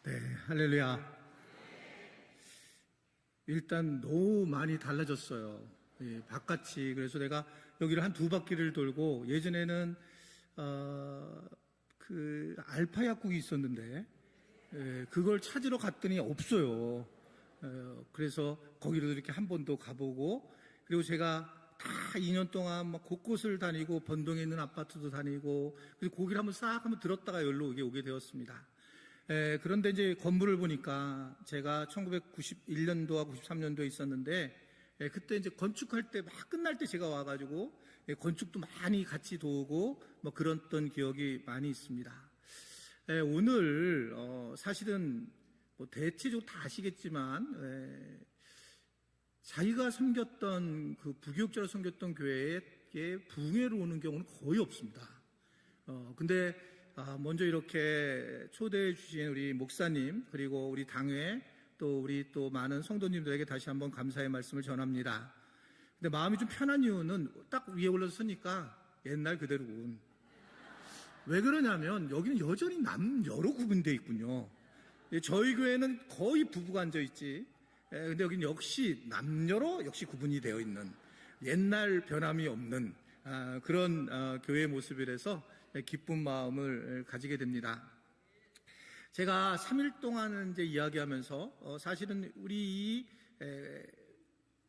네, 할렐루야. 일단 너무 많이 달라졌어요. 예, 바깥이. 그래서 내가 여기를 한 두 바퀴를 돌고, 예전에는 그 알파 약국이 있었는데, 그걸 찾으러 갔더니 없어요. 그래서 거기로 이렇게 한 번도 가보고, 그리고 제가 다 2년 동안 막 곳곳을 다니고, 번동에 있는 아파트도 다니고, 그래서 거기를 한번 싹 한번 들었다가 여기로 오게 되었습니다. 그런데 이제 건물을 보니까 제가 1991년도와 93년도에 있었는데, 그때 이제 건축할 때 막 끝날 때 제가 와가지고, 건축도 많이 같이 도우고, 뭐 그랬던 기억이 많이 있습니다. 오늘, 사실은 뭐 대체적으로 다 아시겠지만, 자기가 섬겼던 그 부교육자로 섬겼던 교회에 부흥회로 오는 경우는 거의 없습니다. 근데 먼저 이렇게 초대해 주신 우리 목사님, 그리고 우리 당회, 또 우리 또 많은 성도님들에게 다시 한번 감사의 말씀을 전합니다. 근데 마음이 좀 편한 이유는 딱 위에 올라서 서니까 옛날 그대로군. 왜 그러냐면 여기는 여전히 남녀로 구분되어 있군요. 저희 교회는 거의 부부가 앉아있지. 근데 여기는 역시 남녀로 역시 구분이 되어 있는, 옛날 변함이 없는 그런 교회의 모습이라서 기쁜 마음을 가지게 됩니다. 제가 3일 동안 이제 이야기하면서 사실은 우리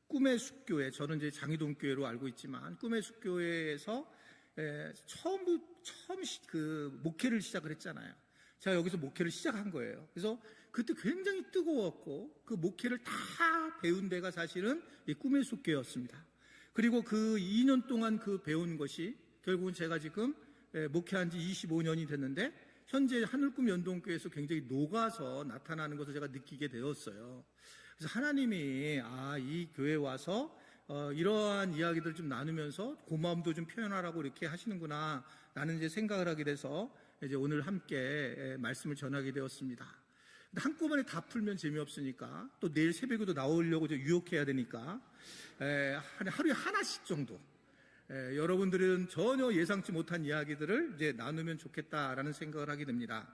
꿈의 숲교회, 저는 이제 장희동 교회로 알고 있지만 꿈의 숲교회에서 처음 그 목회를 시작을 했잖아요. 제가 여기서 목회를 시작한 거예요. 그래서 그때 굉장히 뜨거웠고 그 목회를 다 배운 데가 사실은 이 꿈의 숲교회였습니다. 그리고 그 2년 동안 그 배운 것이 결국은 제가 지금 목회한 지 25년이 됐는데 현재 하늘꿈 연동교회에서 굉장히 녹아서 나타나는 것을 제가 느끼게 되었어요. 그래서 하나님이 이 교회에 와서 이러한 이야기들 좀 나누면서 고마움도 좀 표현하라고 이렇게 하시는구나, 라는 이제 생각을 하게 돼서 이제 오늘 함께 말씀을 전하게 되었습니다. 한꺼번에 다 풀면 재미없으니까 또 내일 새벽에도 나오려고 이제 유혹해야 되니까 하루에 하나씩 정도 여러분들은 전혀 예상치 못한 이야기들을 이제 나누면 좋겠다라는 생각을 하게 됩니다.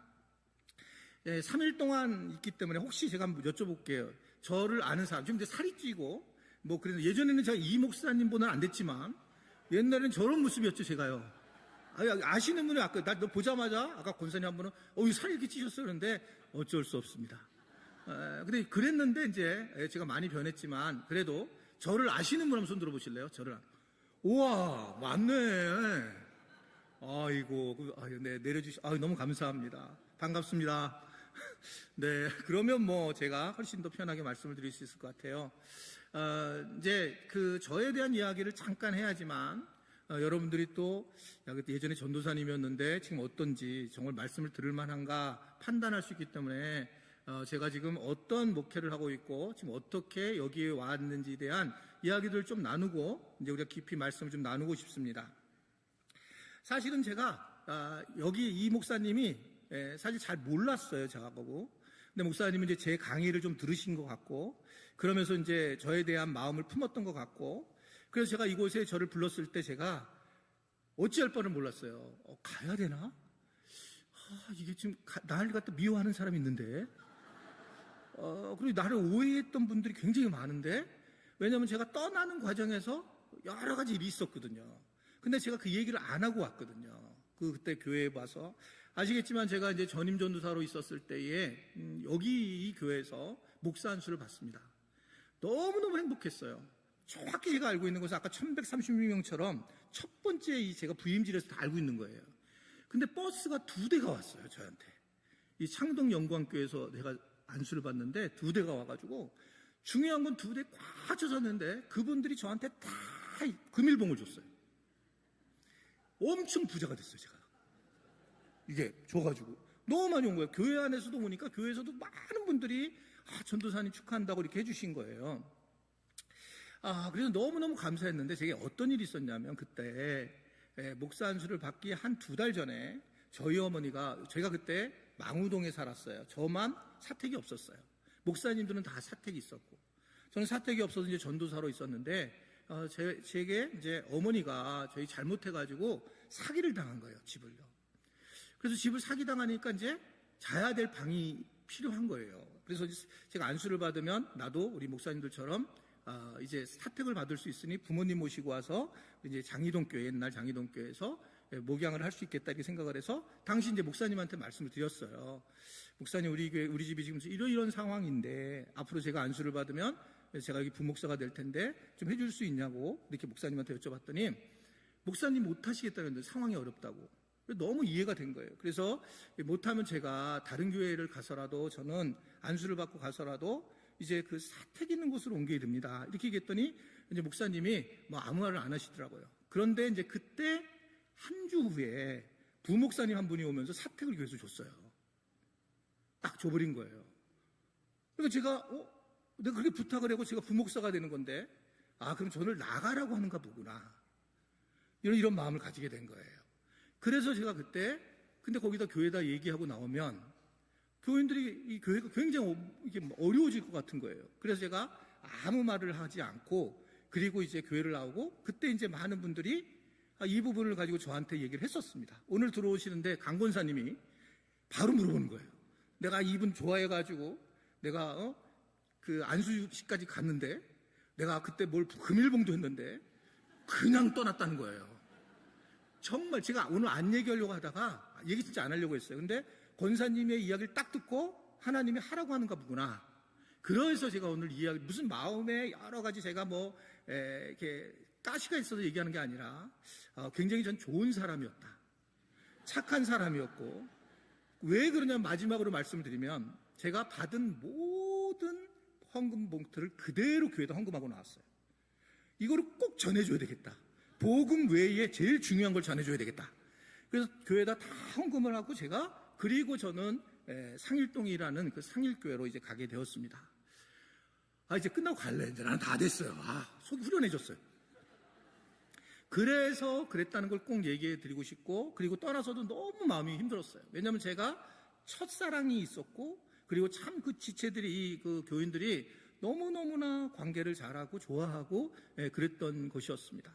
3일 동안 있기 때문에 혹시 제가 한번 여쭤볼게요. 저를 아는 사람, 지금 이제 살이 찌고 뭐 그래서 예전에는 제가 이 목사님보다는 안 됐지만 옛날에는 저런 모습이었죠, 제가요. 아시는 분이 아까 나 너 보자마자 아까 권사님 한 분은 살이 이렇게 찌셨어, 그런데 어쩔 수 없습니다. 근데 그랬는데 이제 제가 많이 변했지만 그래도 저를 아시는 분 한번 손 들어보실래요? 우와, 맞네. 아이고, 네, 너무 감사합니다. 반갑습니다. 네, 그러면 뭐 제가 훨씬 더 편하게 말씀을 드릴 수 있을 것 같아요. 이제 저에 대한 이야기를 잠깐 해야지만, 여러분들이 또, 그때 예전에 전도사님이었는데 지금 어떤지 정말 말씀을 들을 만한가 판단할 수 있기 때문에, 제가 지금 어떤 목회를 하고 있고 지금 어떻게 여기에 왔는지에 대한 이야기들을 좀 나누고 이제 우리가 깊이 말씀을 좀 나누고 싶습니다. 사실은 제가 여기 이 목사님이 사실 잘 몰랐어요, 저하고. 근데 목사님은 이제 제 강의를 좀 들으신 것 같고 그러면서 이제 저에 대한 마음을 품었던 것 같고, 그래서 제가 이곳에 저를 불렀을 때 제가 어찌할 바를 몰랐어요. 가야 되나? 이게 지금 나를 갖다 미워하는 사람이 있는데, 그리고 나를 오해했던 분들이 굉장히 많은데, 왜냐하면 제가 떠나는 과정에서 여러 가지 일이 있었거든요. 근데 제가 그 얘기를 안 하고 왔거든요. 그때 교회에 와서. 아시겠지만 제가 이제 전임 전도사로 있었을 때에, 여기 이 교회에서 목사 안수를 받습니다. 너무너무 행복했어요. 정확히 제가 알고 있는 것은 아까 1136명처럼 첫 번째 제가 부임질에서 다 알고 있는 거예요. 근데 버스가 2대가 왔어요, 저한테. 이 창동 영광교회에서 내가 안수를 받는데 2대가 와가지고, 중요한 건 2대 꽉 젖었는데 그분들이 저한테 다 금일봉을 줬어요. 엄청 부자가 됐어요, 제가. 이게 줘가지고 너무 많이 온 거예요. 교회 안에서도 오니까 교회에서도 많은 분들이 전도사님 축하한다고 이렇게 해주신 거예요. 그래서 너무너무 감사했는데 제가 어떤 일이 있었냐면, 그때 목사 안수를 받기 한 2달 전에 저희 어머니가, 제가 그때 망우동에 살았어요. 저만 사택이 없었어요. 목사님들은 다 사택이 있었고 저는 사택이 없어서 이제 전도사로 있었는데, 제게 이제 어머니가 저희 잘못해가지고 사기를 당한 거예요, 집을요. 그래서 집을 사기당하니까 이제 자야 될 방이 필요한 거예요. 그래서 제가 안수를 받으면 나도 우리 목사님들처럼 이제 사택을 받을 수 있으니 부모님 모시고 와서 이제 장이동교회, 옛날 장이동교회에서 목양을 할 수 있겠다 이렇게 생각을 해서 당시 이제 목사님한테 말씀을 드렸어요. 목사님, 우리 교회, 우리 집이 지금 이런 상황인데 앞으로 제가 안수를 받으면 제가 여기 부목사가 될 텐데 좀 해줄 수 있냐고 이렇게 목사님한테 여쭤봤더니 목사님 못 하시겠다는데 상황이 어렵다고. 너무 이해가 된 거예요. 그래서 못하면 제가 다른 교회를 가서라도 저는 안수를 받고 가서라도 이제 그 사택 있는 곳으로 옮겨야 됩니다. 이렇게 얘기했더니 이제 목사님이 뭐 아무 말을 안 하시더라고요. 그런데 이제 그때 한 주 후에 부목사님 한 분이 오면서 사택을 교회에서 줬어요. 딱 줘버린 거예요. 그러니까 제가 내가 그렇게 부탁을 하고 제가 부목사가 되는 건데 그럼 저를 나가라고 하는가 보구나. 이런 마음을 가지게 된 거예요. 그래서 제가 그때 근데 거기다 교회에다 얘기하고 나오면 교인들이 이 교회가 굉장히 이게 어려워질 것 같은 거예요. 그래서 제가 아무 말을 하지 않고 그리고 이제 교회를 나오고 그때 이제 많은 분들이 이 부분을 가지고 저한테 얘기를 했었습니다. 오늘 들어오시는데 강 권사님이 바로 물어보는 거예요. 내가 이분 좋아해가지고 내가 그 안수식까지 갔는데 내가 그때 뭘 금일봉도 했는데 그냥 떠났다는 거예요. 정말 제가 오늘 안 얘기하려고 하다가 얘기 진짜 안 하려고 했어요. 근데 권사님의 이야기를 딱 듣고 하나님이 하라고 하는가 보구나. 그래서 제가 오늘 이야기 무슨 마음에 여러 가지 제가 이렇게 가시가 있어서 얘기하는 게 아니라 굉장히 전 좋은 사람이었다. 착한 사람이었고 왜 그러냐면 마지막으로 말씀을 드리면 제가 받은 모든 헌금 봉투를 그대로 교회에다 헌금하고 나왔어요. 이거를 꼭 전해줘야 되겠다. 복음 외에 제일 중요한 걸 전해줘야 되겠다. 그래서 교회에다 다 헌금을 하고 제가 그리고 저는 상일동이라는 그 상일교회로 이제 가게 되었습니다. 이제 끝나고 갈래. 이제 나는 다 됐어요. 속이 후련해졌어요. 그래서 그랬다는 걸 꼭 얘기해 드리고 싶고 그리고 떠나서도 너무 마음이 힘들었어요. 왜냐하면 제가 첫사랑이 있었고 그리고 참 그 지체들이 그 교인들이 너무너무나 관계를 잘하고 좋아하고 그랬던 것이었습니다.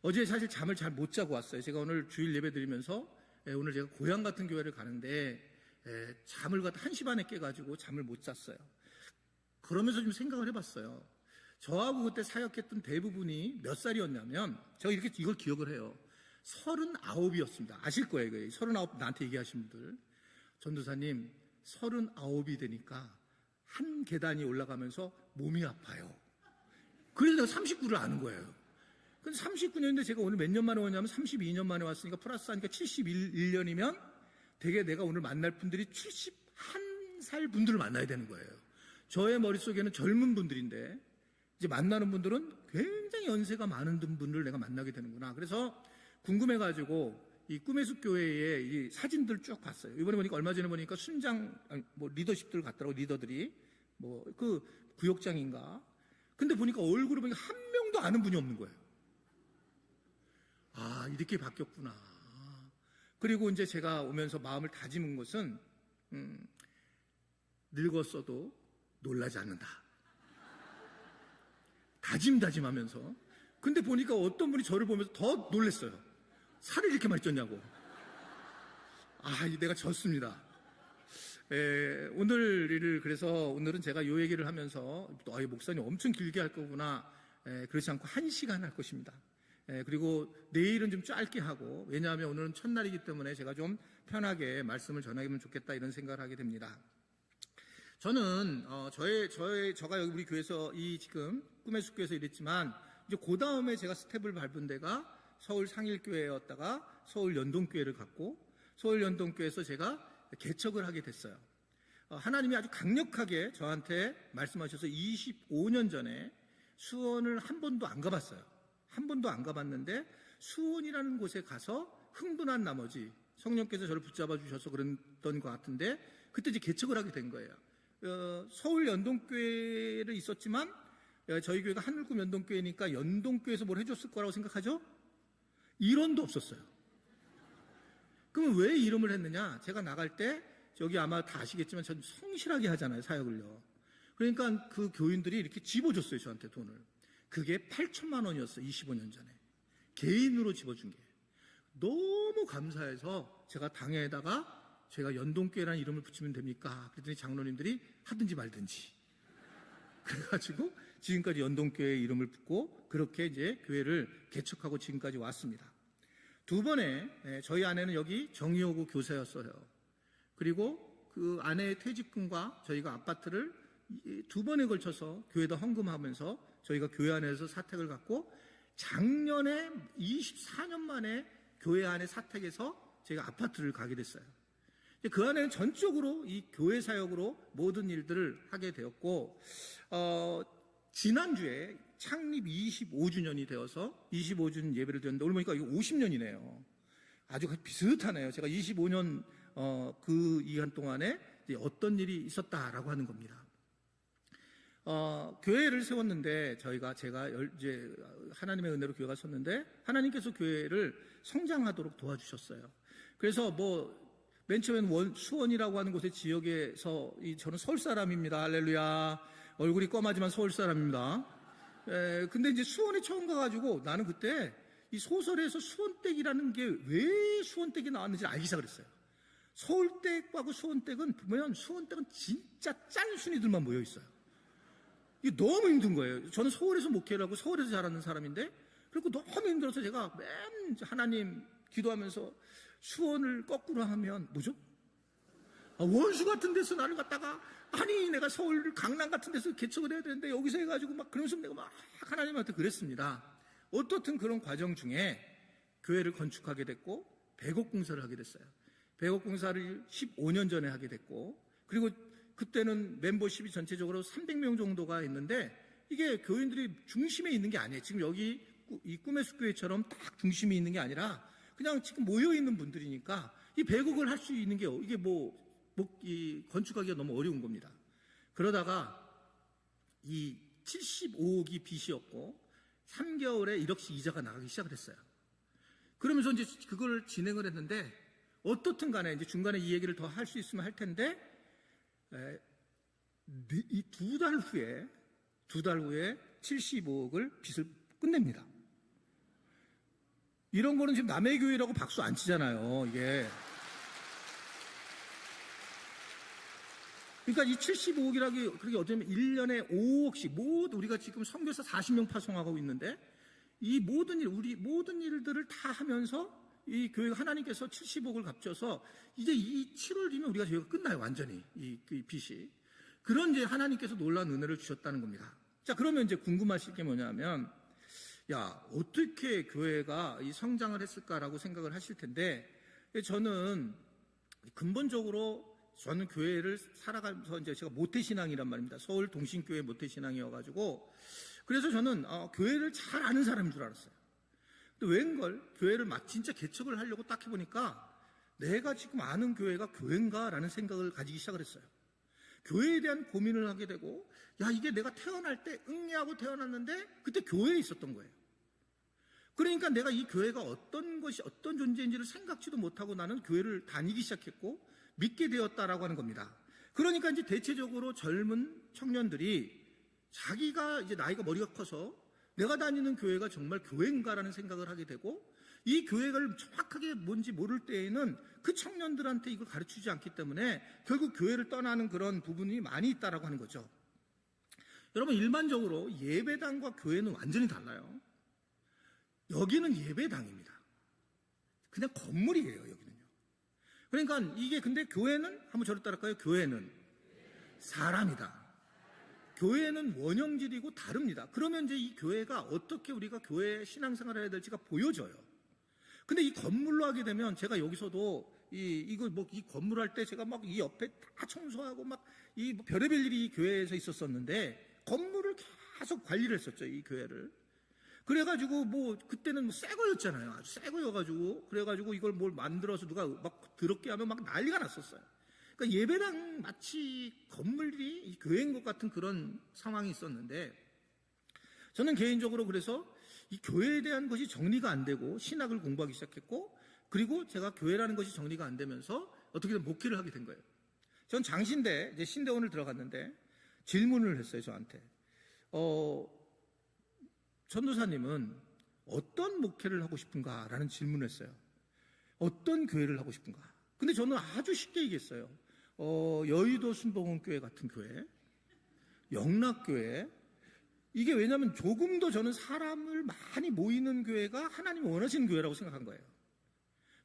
어제 사실 잠을 잘 못 자고 왔어요. 제가 오늘 주일 예배 드리면서 오늘 제가 고향 같은 교회를 가는데 잠을 갖다 1시 반에 깨가지고 잠을 못 잤어요. 그러면서 좀 생각을 해봤어요. 저하고 그때 사역했던 대부분이 몇 살이었냐면 제가 이렇게 이걸 기억을 해요. 39이었습니다. 아실 거예요. 39 나한테 얘기하신 분들. 전도사님 39이 되니까 한 계단이 올라가면서 몸이 아파요. 그래서 내가 39를 아는 거예요. 근데 39년인데 제가 오늘 몇 년 만에 오냐면 32년 만에 왔으니까 플러스 하니까 71년이면 되게 내가 오늘 만날 분들이 71살 분들을 만나야 되는 거예요. 저의 머릿속에는 젊은 분들인데 이제 만나는 분들은 굉장히 연세가 많은 분들을 내가 만나게 되는구나. 그래서 궁금해가지고 이 꿈의 숲 교회의 이 사진들 쭉 봤어요. 이번에 보니까 얼마 전에 보니까 순장 리더십들 같더라고. 리더들이 그 구역장인가. 근데 보니까 얼굴을 보니까 한 명도 아는 분이 없는 거예요. 이렇게 바뀌었구나. 그리고 이제 제가 오면서 마음을 다짐은 것은 늙었어도 놀라지 않는다. 다짐하면서. 근데 보니까 어떤 분이 저를 보면서 더 놀랐어요. 살을 이렇게 많이 쪘냐고. 내가 졌습니다. 그래서 오늘은 제가 요 얘기를 하면서 목사님 엄청 길게 할 거구나. 그렇지 않고 1시간 할 것입니다. 그리고 내일은 좀 짧게 하고 왜냐하면 오늘은 첫날이기 때문에 제가 좀 편하게 말씀을 전하면 좋겠다 이런 생각을 하게 됩니다. 저는 저가 여기 우리 교회에서 지금 꿈의 숲교회에서 일했지만 이제 그 다음에 제가 스텝을 밟은 데가 서울 상일교회였다가 서울 연동교회를 갔고 서울 연동교회에서 제가 개척을 하게 됐어요. 하나님이 아주 강력하게 저한테 말씀하셔서 25년 전에 수원을 한 번도 안 가봤어요. 한 번도 안 가봤는데 수원이라는 곳에 가서 흥분한 나머지 성령께서 저를 붙잡아 주셔서 그랬던 것 같은데 그때 이제 개척을 하게 된 거예요. 서울 연동교회를 있었지만 저희 교회가 하늘꿈 연동교회니까 연동교회에서 뭘 해줬을 거라고 생각하죠? 이론도 없었어요. 그러면 왜 이름을 했느냐? 제가 나갈 때 여기 아마 다 아시겠지만 전 성실하게 하잖아요, 사역을요. 그러니까 그 교인들이 이렇게 집어줬어요, 저한테 돈을. 그게 8천만 원이었어요, 25년 전에. 개인으로 집어준 게. 너무 감사해서 제가 당에다가 제가 연동교회라는 이름을 붙이면 됩니까? 그랬더니 장로님들이 하든지 말든지. 그래가지고 지금까지 연동교회 이름을 붙고 그렇게 이제 교회를 개척하고 지금까지 왔습니다. 두 번에 저희 아내는 여기 정의호구 교사였어요. 그리고 그 아내의 퇴직금과 저희가 아파트를 두 번에 걸쳐서 교회에다 헌금하면서 저희가 교회 안에서 사택을 갖고 작년에 24년 만에 교회 안에 사택에서 제가 아파트를 가게 됐어요. 그 안에는 전적으로 이 교회 사역으로 모든 일들을 하게 되었고, 지난주에 창립 25주년이 되어서 25주년 예배를 드렸는데, 오늘 보니까 이거 50년이네요. 아주 비슷하네요. 제가 25년, 그 기간 동안에 어떤 일이 있었다라고 하는 겁니다. 교회를 세웠는데, 제가 이제 하나님의 은혜로 교회가 섰는데, 하나님께서 교회를 성장하도록 도와주셨어요. 그래서 맨 처음엔 수원이라고 하는 곳의 지역에서, 저는 서울 사람입니다. 할렐루야. 얼굴이 검하지만 서울 사람입니다. 근데 이제 수원에 처음 가가지고 나는 그때 이 소설에서 수원댁이라는 게 왜 수원댁이 나왔는지 알기 시작했어요. 서울댁하고 수원댁은 보면 수원댁은 진짜 짠순이들만 모여 있어요. 이게 너무 힘든 거예요. 저는 서울에서 목회를 하고 서울에서 자라는 사람인데, 그리고 너무 힘들어서 제가 맨 하나님 기도하면서 수원을 거꾸로 하면 뭐죠? 원수 같은 데서 나를 갖다가, 아니 내가 서울 강남 같은 데서 개척을 해야 되는데 여기서 해가지고 막 그러면서 내가 막 하나님한테 그랬습니다. 어떻든 그런 과정 중에 교회를 건축하게 됐고 100억 공사를 하게 됐어요. 100억 공사를 15년 전에 하게 됐고, 그리고 그때는 멤버십이 전체적으로 300명 정도가 있는데, 이게 교인들이 중심에 있는 게 아니에요. 지금 여기 이 꿈의 숲교회처럼 딱 중심이 있는 게 아니라 그냥 지금 모여있는 분들이니까 이 100억을 할 수 있는 게 이게 이 건축하기가 너무 어려운 겁니다. 그러다가 이 75억이 빚이었고 3개월에 1억씩 이자가 나가기 시작을 했어요. 그러면서 이제 그걸 진행을 했는데, 어떻든 간에 이제 중간에 이 얘기를 더 할 수 있으면 할 텐데, 이 두 달 후에 75억을 빚을 끝냅니다. 이런 거는 지금 남의 교회라고 박수 안 치잖아요, 이게. 그러니까 이 75억이라기, 그렇게 어쩌면 1년에 5억씩, 우리가 지금 선교사 40명 파송하고 있는데, 이 모든 일들을 다 하면서 이 교회가 하나님께서 70억을 갚셔서 이제 이 7월 뒤면 우리가 저희가 끝나요, 완전히. 이 빚이. 그런 이제 하나님께서 놀라운 은혜를 주셨다는 겁니다. 자, 그러면 이제 궁금하실 게 뭐냐면, 어떻게 교회가 이 성장을 했을까라고 생각을 하실 텐데, 저는 근본적으로 저는 교회를 살아가면서 이제 제가 모태신앙이란 말입니다. 서울 동신교회 모태신앙이어가지고, 그래서 저는 교회를 잘 아는 사람인 줄 알았어요. 근데 웬걸 교회를 진짜 개척을 하려고 딱 해보니까 내가 지금 아는 교회가 교회인가라는 생각을 가지기 시작을 했어요. 교회에 대한 고민을 하게 되고, 이게 내가 태어날 때 응애하고 태어났는데 그때 교회에 있었던 거예요. 그러니까 내가 이 교회가 어떤 것이 어떤 존재인지를 생각지도 못하고 나는 교회를 다니기 시작했고 믿게 되었다라고 하는 겁니다. 그러니까 이제 대체적으로 젊은 청년들이 자기가 이제 머리가 커서 내가 다니는 교회가 정말 교회인가라는 생각을 하게 되고, 이 교회를 정확하게 뭔지 모를 때에는 그 청년들한테 이걸 가르치지 않기 때문에 결국 교회를 떠나는 그런 부분이 많이 있다라고 하는 거죠. 여러분, 일반적으로 예배당과 교회는 완전히 달라요. 여기는 예배당입니다. 그냥 건물이에요, 여기는요. 그러니까 이게, 근데 교회는, 한번 저를 따라할까요? 교회는 사람이다. 교회는 원형질이고 다릅니다. 그러면 이제 이 교회가 어떻게 우리가 교회 신앙생활을 해야 될지가 보여져요. 근데 이 건물로 하게 되면 제가 여기서도 이 건물 할 때 제가 막 이 옆에 다 청소하고 막 이 별의별 일이 이 교회에서 있었었는데, 건물을 계속 관리를 했었죠, 이 교회를. 그래가지고 그때는 새 거였잖아요. 아주 새 거여가지고, 그래가지고 이걸 뭘 만들어서 누가 막 더럽게 하면 막 난리가 났었어요. 그러니까 예배당 마치 건물이 교회인 것 같은 그런 상황이 있었는데, 저는 개인적으로 그래서 이 교회에 대한 것이 정리가 안 되고 신학을 공부하기 시작했고, 그리고 제가 교회라는 것이 정리가 안 되면서 어떻게든 목회를 하게 된 거예요. 전 장신대, 이제 신대원을 들어갔는데 질문을 했어요, 저한테. 전도사님은 어떤 목회를 하고 싶은가라는 질문을 했어요. 어떤 교회를 하고 싶은가? 근데 저는 아주 쉽게 얘기했어요. 여의도 순복음교회 같은 교회, 영락교회, 이게 왜냐하면 조금 더 저는 사람을 많이 모이는 교회가 하나님이 원하시는 교회라고 생각한 거예요.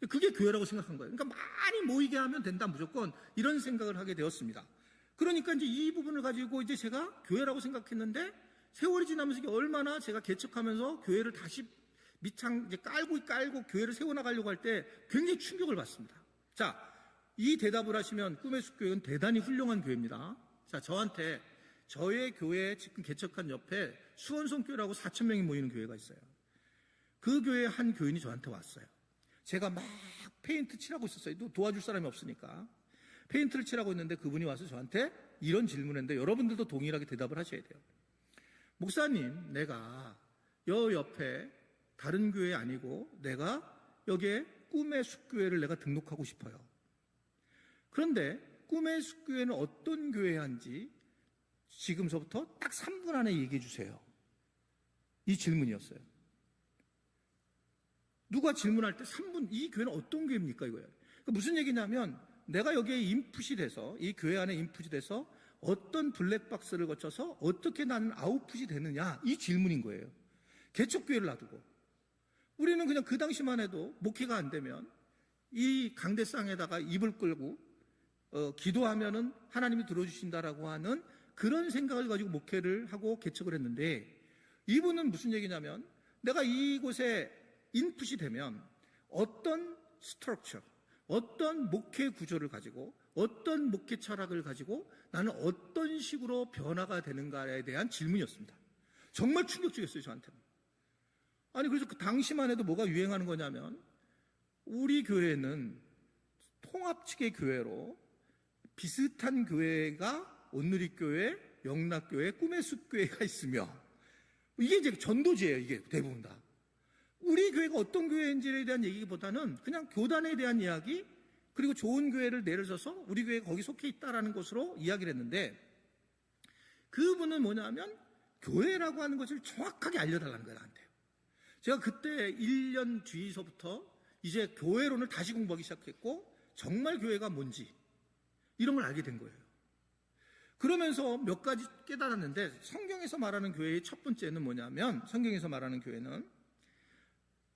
그게 교회라고 생각한 거예요. 그러니까 많이 모이게 하면 된다, 무조건. 이런 생각을 하게 되었습니다. 그러니까 이제 이 부분을 가지고 이제 제가 교회라고 생각했는데, 세월이 지나면서 이게 얼마나 제가 개척하면서 교회를 다시 밑창 이제 깔고 교회를 세워나가려고 할 때 굉장히 충격을 받습니다. 자, 이 대답을 하시면 꿈의 숲교회는 대단히 훌륭한 교회입니다. 자, 저한테 저의 교회 지금 개척한 옆에 수원성교회라고 4,000명이 모이는 교회가 있어요. 그 교회 한 교인이 저한테 왔어요. 제가 막 페인트 칠하고 있었어요. 도와줄 사람이 없으니까. 페인트를 칠하고 있는데 그분이 와서 저한테 이런 질문했는데 여러분들도 동일하게 대답을 하셔야 돼요. 목사님, 내가 여 옆에 다른 교회 아니고 내가 여기에 꿈의 숲교회를 내가 등록하고 싶어요. 그런데 꿈의 숲교회는 어떤 교회인지 지금서부터 딱 3분 안에 얘기해 주세요. 이 질문이었어요. 누가 질문할 때 3분, 이 교회는 어떤 교회입니까? 이거예요. 그러니까 무슨 얘기냐면 내가 여기에 인풋이 돼서, 이 교회 안에 인풋이 돼서 어떤 블랙박스를 거쳐서 어떻게 나는 아웃풋이 되느냐, 이 질문인 거예요. 개척교회를 놔두고 우리는 그냥 그 당시만 해도 목회가 안 되면 이 강대상에다가 입을 끌고 기도하면은 하나님이 들어주신다라고 하는 그런 생각을 가지고 목회를 하고 개척을 했는데, 이분은 무슨 얘기냐면 내가 이곳에 인풋이 되면 어떤 스트럭처, 어떤 목회 구조를 가지고 어떤 목회 철학을 가지고 나는 어떤 식으로 변화가 되는가에 대한 질문이었습니다. 정말 충격적이었어요, 저한테는. 아니, 그래서 그 당시만 해도 뭐가 유행하는 거냐면 우리 교회는 통합측의 교회로 비슷한 교회가 온누리교회, 영락교회, 꿈의 숲교회가 있으며, 이게 이제 전도지예요. 이게 대부분 다. 우리 교회가 어떤 교회인지에 대한 얘기보다는 그냥 교단에 대한 이야기, 그리고 좋은 교회를 내려줘서 우리 교회가 거기 속해 있다라는 것으로 이야기를 했는데, 그분은 뭐냐면 교회라고 하는 것을 정확하게 알려달라는 거예요, 나한테. 제가 그때 1년 뒤서부터 이제 교회론을 다시 공부하기 시작했고, 정말 교회가 뭔지 이런 걸 알게 된 거예요. 그러면서 몇 가지 깨달았는데, 성경에서 말하는 교회의 첫 번째는 뭐냐면, 성경에서 말하는 교회는,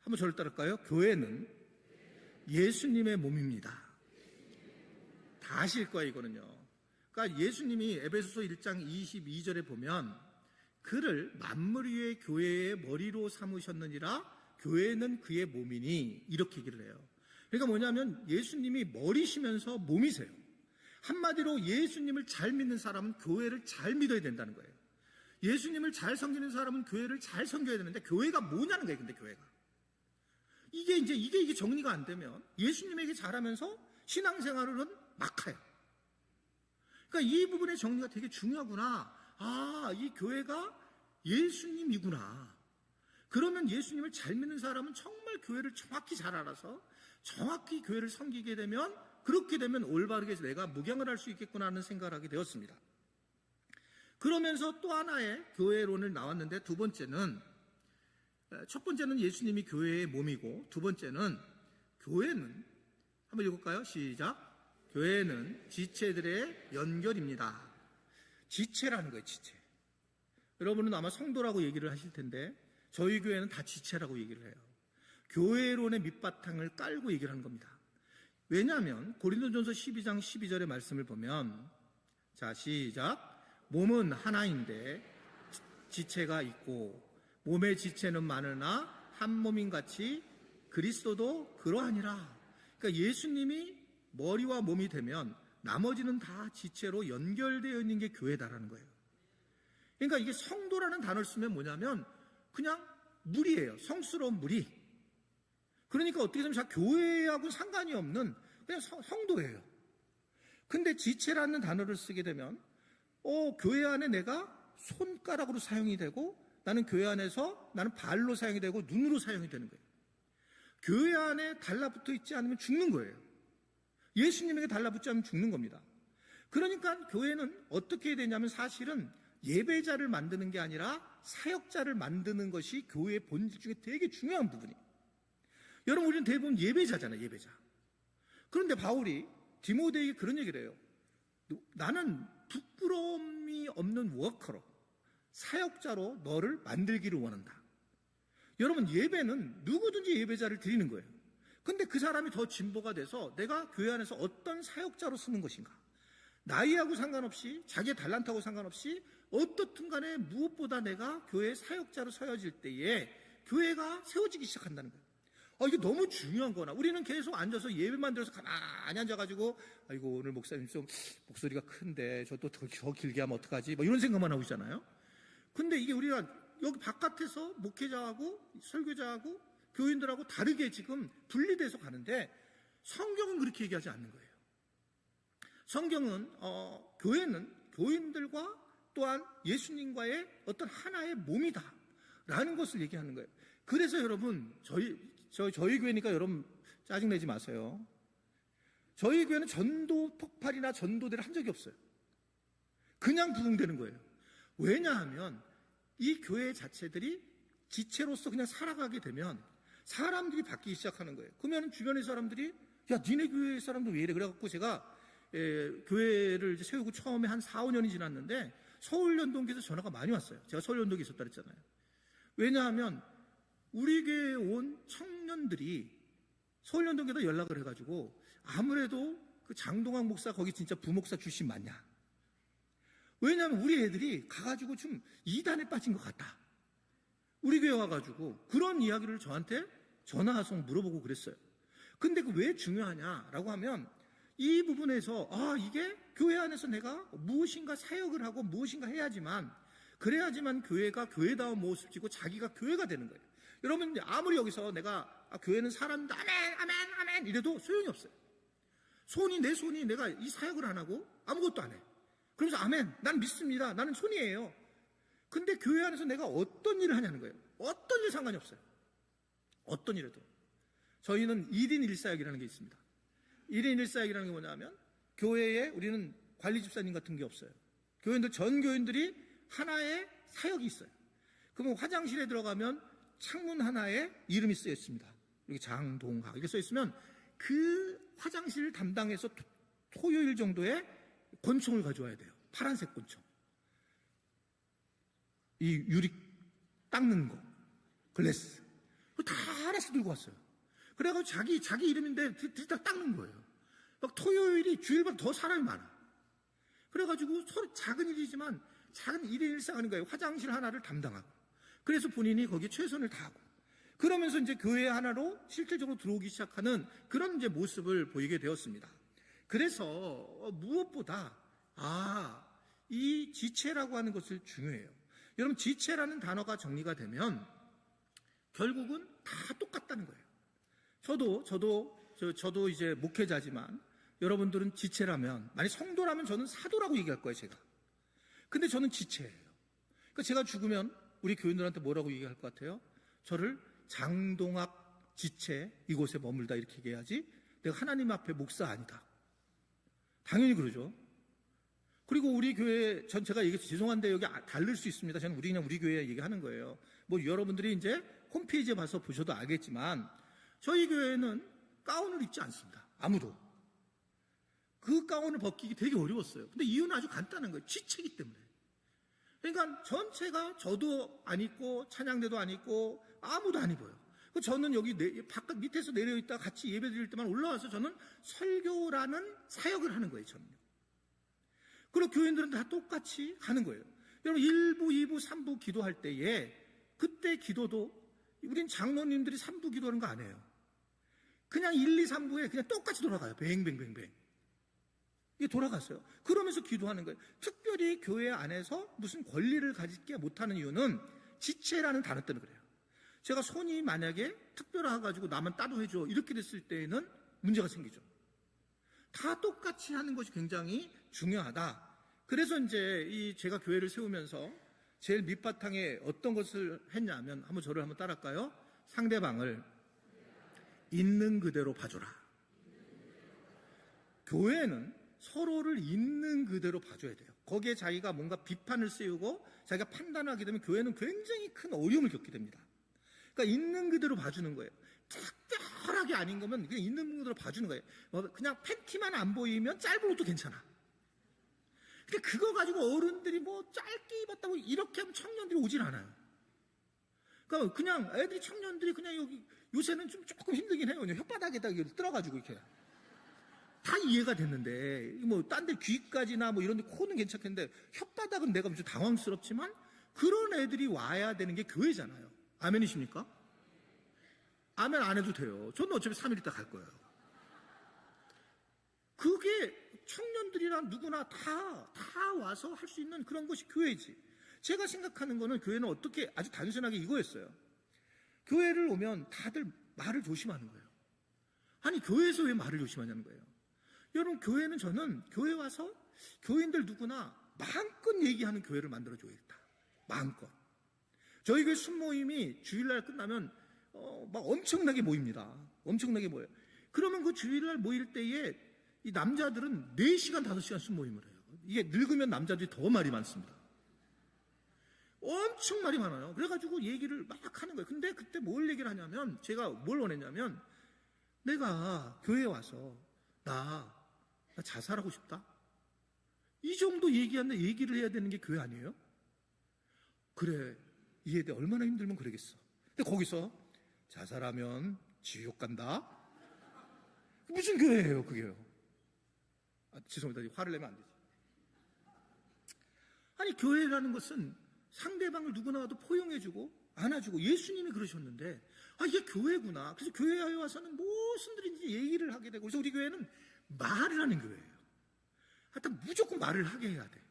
한번 저를 따를까요? 교회는 예수님의 몸입니다. 다 아실 거예요, 이거는요. 그러니까 예수님이 에베소서 1장 22절에 보면 그를 만물 위의 교회의 머리로 삼으셨느니라, 교회는 그의 몸이니, 이렇게 얘기를 해요. 그러니까 뭐냐면 예수님이 머리시면서 몸이세요. 한마디로 예수님을 잘 믿는 사람은 교회를 잘 믿어야 된다는 거예요. 예수님을 잘 섬기는 사람은 교회를 잘 섬겨야 되는데, 교회가 뭐냐는 거예요. 근데 교회가 이게 정리가 안 되면 예수님에게 잘하면서 신앙생활은 막혀요. 그러니까 이 부분의 정리가 되게 중요하구나. 아, 이 교회가 예수님이구나. 그러면 예수님을 잘 믿는 사람은 정말 교회를 정확히 잘 알아서 정확히 교회를 섬기게 되면, 그렇게 되면 올바르게 내가 묵양을 할 수 있겠구나 하는 생각을 하게 되었습니다. 그러면서 또 하나의 교회론을 나왔는데, 첫 번째는 예수님이 교회의 몸이고, 두 번째는 교회는, 한번 읽을까요? 시작. 교회는 지체들의 연결입니다. 지체라는 거예요, 지체. 여러분은 아마 성도라고 얘기를 하실 텐데 저희 교회는 다 지체라고 얘기를 해요. 교회론의 밑바탕을 깔고 얘기를 하는 겁니다. 왜냐하면 고린도전서 12장 12절의 말씀을 보면, 자, 시작. 몸은 하나인데 지체가 있고 몸의 지체는 많으나 한 몸인 같이 그리스도도 그러하니라. 그러니까 예수님이 머리와 몸이 되면 나머지는 다 지체로 연결되어 있는 게 교회다라는 거예요. 그러니까 이게 성도라는 단어를 쓰면 뭐냐면 그냥 무리예요. 성스러운 무리. 그러니까 어떻게 보면 교회하고 상관이 없는 그냥 성도예요. 근데 지체라는 단어를 쓰게 되면 교회 안에 내가 손가락으로 사용이 되고, 나는 교회 안에서 나는 발로 사용이 되고 눈으로 사용이 되는 거예요. 교회 안에 달라붙어 있지 않으면 죽는 거예요. 예수님에게 달라붙지 않으면 죽는 겁니다. 그러니까 교회는 어떻게 해야 되냐면, 사실은 예배자를 만드는 게 아니라 사역자를 만드는 것이 교회의 본질 중에 되게 중요한 부분이에요. 여러분, 우리는 대부분 예배자잖아요, 예배자. 그런데 바울이 디모데에게 그런 얘기를 해요. 나는 부끄러움이 없는 워커로, 사역자로 너를 만들기를 원한다. 여러분, 예배는 누구든지 예배자를 드리는 거예요. 근데 그 사람이 더 진보가 돼서 내가 교회 안에서 어떤 사역자로 쓰는 것인가, 나이하고 상관없이, 자기의 달란트하고 상관없이 어떻든 간에 무엇보다 내가 교회 사역자로 서여질 때에 교회가 세워지기 시작한다는 거예요. 이게 너무 중요한 거나, 우리는 계속 앉아서 예배만 들어서 가만히 앉아가지고, 아이고, 오늘 목사님 좀 목소리가 큰데, 저 또 더 길게 하면 어떡하지? 뭐 이런 생각만 하고 있잖아요. 근데 이게 우리가 여기 바깥에서 목회자하고 설교자하고 교인들하고 다르게 지금 분리돼서 가는데, 성경은 그렇게 얘기하지 않는 거예요. 성경은, 교회는 교인들과 또한 예수님과의 어떤 하나의 몸이다 라는 것을 얘기하는 거예요. 그래서 여러분, 저희 교회니까 여러분 짜증내지 마세요. 저희 교회는 전도 폭발이나 전도대를 한 적이 없어요. 그냥 부흥되는 거예요. 왜냐하면 이 교회 자체들이 지체로서 그냥 살아가게 되면 사람들이 바뀌기 시작하는 거예요. 그러면 주변의 사람들이, 야, 니네 교회 사람들 왜 이래? 그래갖고 제가 교회를 이제 세우고 처음에 한 4, 5년이 지났는데 서울연동교에서 전화가 많이 왔어요. 제가 서울연동에 있었다 그랬잖아요. 왜냐하면 우리 교회에 온 청년들이 서울연동교에다 연락을 해가지고, 아무래도 그 장동학 목사 거기 진짜 부목사 출신 맞냐? 왜냐하면 우리 애들이 가가지고 좀 이단에 빠진 것 같다. 우리 교회 와가지고 그런 이야기를 저한테 전화해서 물어보고 그랬어요. 근데 그 왜 중요하냐라고 하면, 이 부분에서 이게 교회 안에서 내가 무엇인가 사역을 하고 무엇인가 그래야지만 교회가 교회다운 모습을 띠고 자기가 교회가 되는 거예요. 여러분, 아무리 여기서 내가 교회는 사람들 아멘 아멘 아멘 이래도 소용이 없어요. 내 손이 내가 이 사역을 안 하고 아무것도 안 해. 그러면서 아멘, 난 믿습니다, 나는 손이에요. 근데 교회 안에서 내가 어떤 일을 하냐는 거예요. 어떤 일 상관이 없어요. 어떤 일에도. 저희는 1인 1사역이라는 게 있습니다. 1인 1사역이라는 게 뭐냐면, 교회에 우리는 관리 집사님 같은 게 없어요. 전 교인들이 하나의 사역이 있어요. 그러면 화장실에 들어가면 창문 하나에 이름이 쓰여 있습니다. 여기 장동학 이렇게 써 있으면 그 화장실을 담당해서 토요일 정도에 권총을 가져와야 돼요. 파란색 권총. 이 유리 닦는 거, 글래스. 다 하나씩 들고 왔어요. 그래가지고 자기 이름인데 다 닦는 거예요. 막 토요일이 주일보다 더 사람이 많아. 그래가지고 서로 작은 일이지만 작은 1인 1사 하는 거예요. 화장실 하나를 담당하고. 그래서 본인이 거기에 최선을 다하고. 그러면서 이제 교회 하나로 실질적으로 들어오기 시작하는 그런 이제 모습을 보이게 되었습니다. 그래서 무엇보다 이 지체라고 하는 것을 중요해요. 여러분, 지체라는 단어가 정리가 되면 결국은 다 똑같다는 거예요. 저도 이제 목회자지만 여러분들은 지체라면, 만약 성도라면 저는 사도라고 얘기할 거예요, 제가. 근데 저는 지체예요. 그러니까 제가 죽으면 우리 교인들한테 뭐라고 얘기할 것 같아요? 저를 장동학 지체 이곳에 머물다 이렇게 얘기해야지, 내가 하나님 앞에 목사 아니다. 당연히 그러죠. 그리고 우리 교회, 제가 얘기해서 죄송한데 여기 다를 수 있습니다. 저는 그냥 우리 교회 얘기하는 거예요. 뭐 여러분들이 이제 홈페이지에 봐서 보셔도 알겠지만, 저희 교회는 가운을 입지 않습니다. 아무도. 그 가운을 벗기기 되게 어려웠어요. 근데 이유는 아주 간단한 거예요. 지체이기 때문에. 그러니까 전체가 저도 안 입고 찬양대도 안 입고 아무도 안 입어요. 저는 여기 바깥 밑에서 내려있다 같이 예배 드릴 때만 올라와서 저는 설교라는 사역을 하는 거예요, 저는요. 그리고 교인들은 다 똑같이 하는 거예요. 여러분, 1부, 2부, 3부 기도할 때에 그때 기도도 우린 장로님들이 3부 기도하는 거 안 해요. 그냥 1, 2, 3부에 그냥 똑같이 돌아가요. 뱅뱅뱅뱅. 이게 돌아갔어요. 그러면서 기도하는 거예요. 특별히 교회 안에서 무슨 권리를 가지지 못하는 이유는 지체라는 단어 때문에 그래요. 제가 손이 만약에 특별해가지고 나만 따로 해줘 이렇게 됐을 때에는 문제가 생기죠. 다 똑같이 하는 것이 굉장히 중요하다. 그래서 이제 제가 교회를 세우면서 제일 밑바탕에 어떤 것을 했냐면, 저를 한번 따라할까요? 상대방을 있는 그대로 봐줘라. 교회는 서로를 있는 그대로 봐줘야 돼요. 거기에 자기가 뭔가 비판을 씌우고 자기가 판단하게 되면 교회는 굉장히 큰 어려움을 겪게 됩니다. 그러니까 있는 그대로 봐주는 거예요. 털털하게 아닌 거면 그냥 있는 분들로 봐주는 거예요. 그냥 팬티만 안 보이면 짧은 옷도 괜찮아. 근데 그거 가지고 어른들이 뭐 짧게 입었다고 이렇게 하면 청년들이 오질 않아요. 그러니까 그냥 애들이 청년들이 그냥 여기 요새는 좀 조금 힘들긴 해요. 그냥 혓바닥에다 들어가지고 이렇게 다 이해가 됐는데 뭐 딴 데 귀까지나 뭐 이런 데 코는 괜찮겠는데 혓바닥은 내가 좀 당황스럽지만 그런 애들이 와야 되는 게 교회잖아요. 아멘이십니까? 아멘 안 해도 돼요. 저는 어차피 3일 있다 갈 거예요. 그게 청년들이랑 누구나 다 와서 할 수 있는 그런 것이 교회지. 제가 생각하는 거는 교회는 어떻게 아주 단순하게 이거였어요. 교회를 오면 다들 말을 조심하는 거예요. 아니 교회에서 왜 말을 조심하냐는 거예요. 여러분 교회는 저는 교회 와서 교인들 누구나 마음껏 얘기하는 교회를 만들어줘야겠다. 마음껏. 저희 교회 순모임이 주일날 끝나면 막 엄청나게 모입니다. 엄청나게 모여요. 그러면 그 주일날 모일 때에 이 남자들은 4시간, 5시간 순모임을 해요. 이게 늙으면 남자들이 더 말이 많습니다. 엄청 말이 많아요. 그래가지고 얘기를 막 하는 거예요. 근데 그때 뭘 얘기를 하냐면 제가 뭘 원했냐면 내가 교회에 와서 나 자살하고 싶다. 이 정도 얘기를 해야 되는 게 교회 아니에요? 그래. 이해돼. 얼마나 힘들면 그러겠어. 근데 거기서 자살하면 지옥 간다? 무슨 교회예요, 그게요? 죄송합니다. 화를 내면 안 되지. 아니, 교회라는 것은 상대방을 누구나 와도 포용해주고 안아주고 예수님이 그러셨는데 이게 교회구나. 그래서 교회에 와서는 무슨들인지 얘기를 하게 되고 그래서 우리 교회는 말을 하는 교회예요. 하여튼 무조건 말을 하게 해야 돼.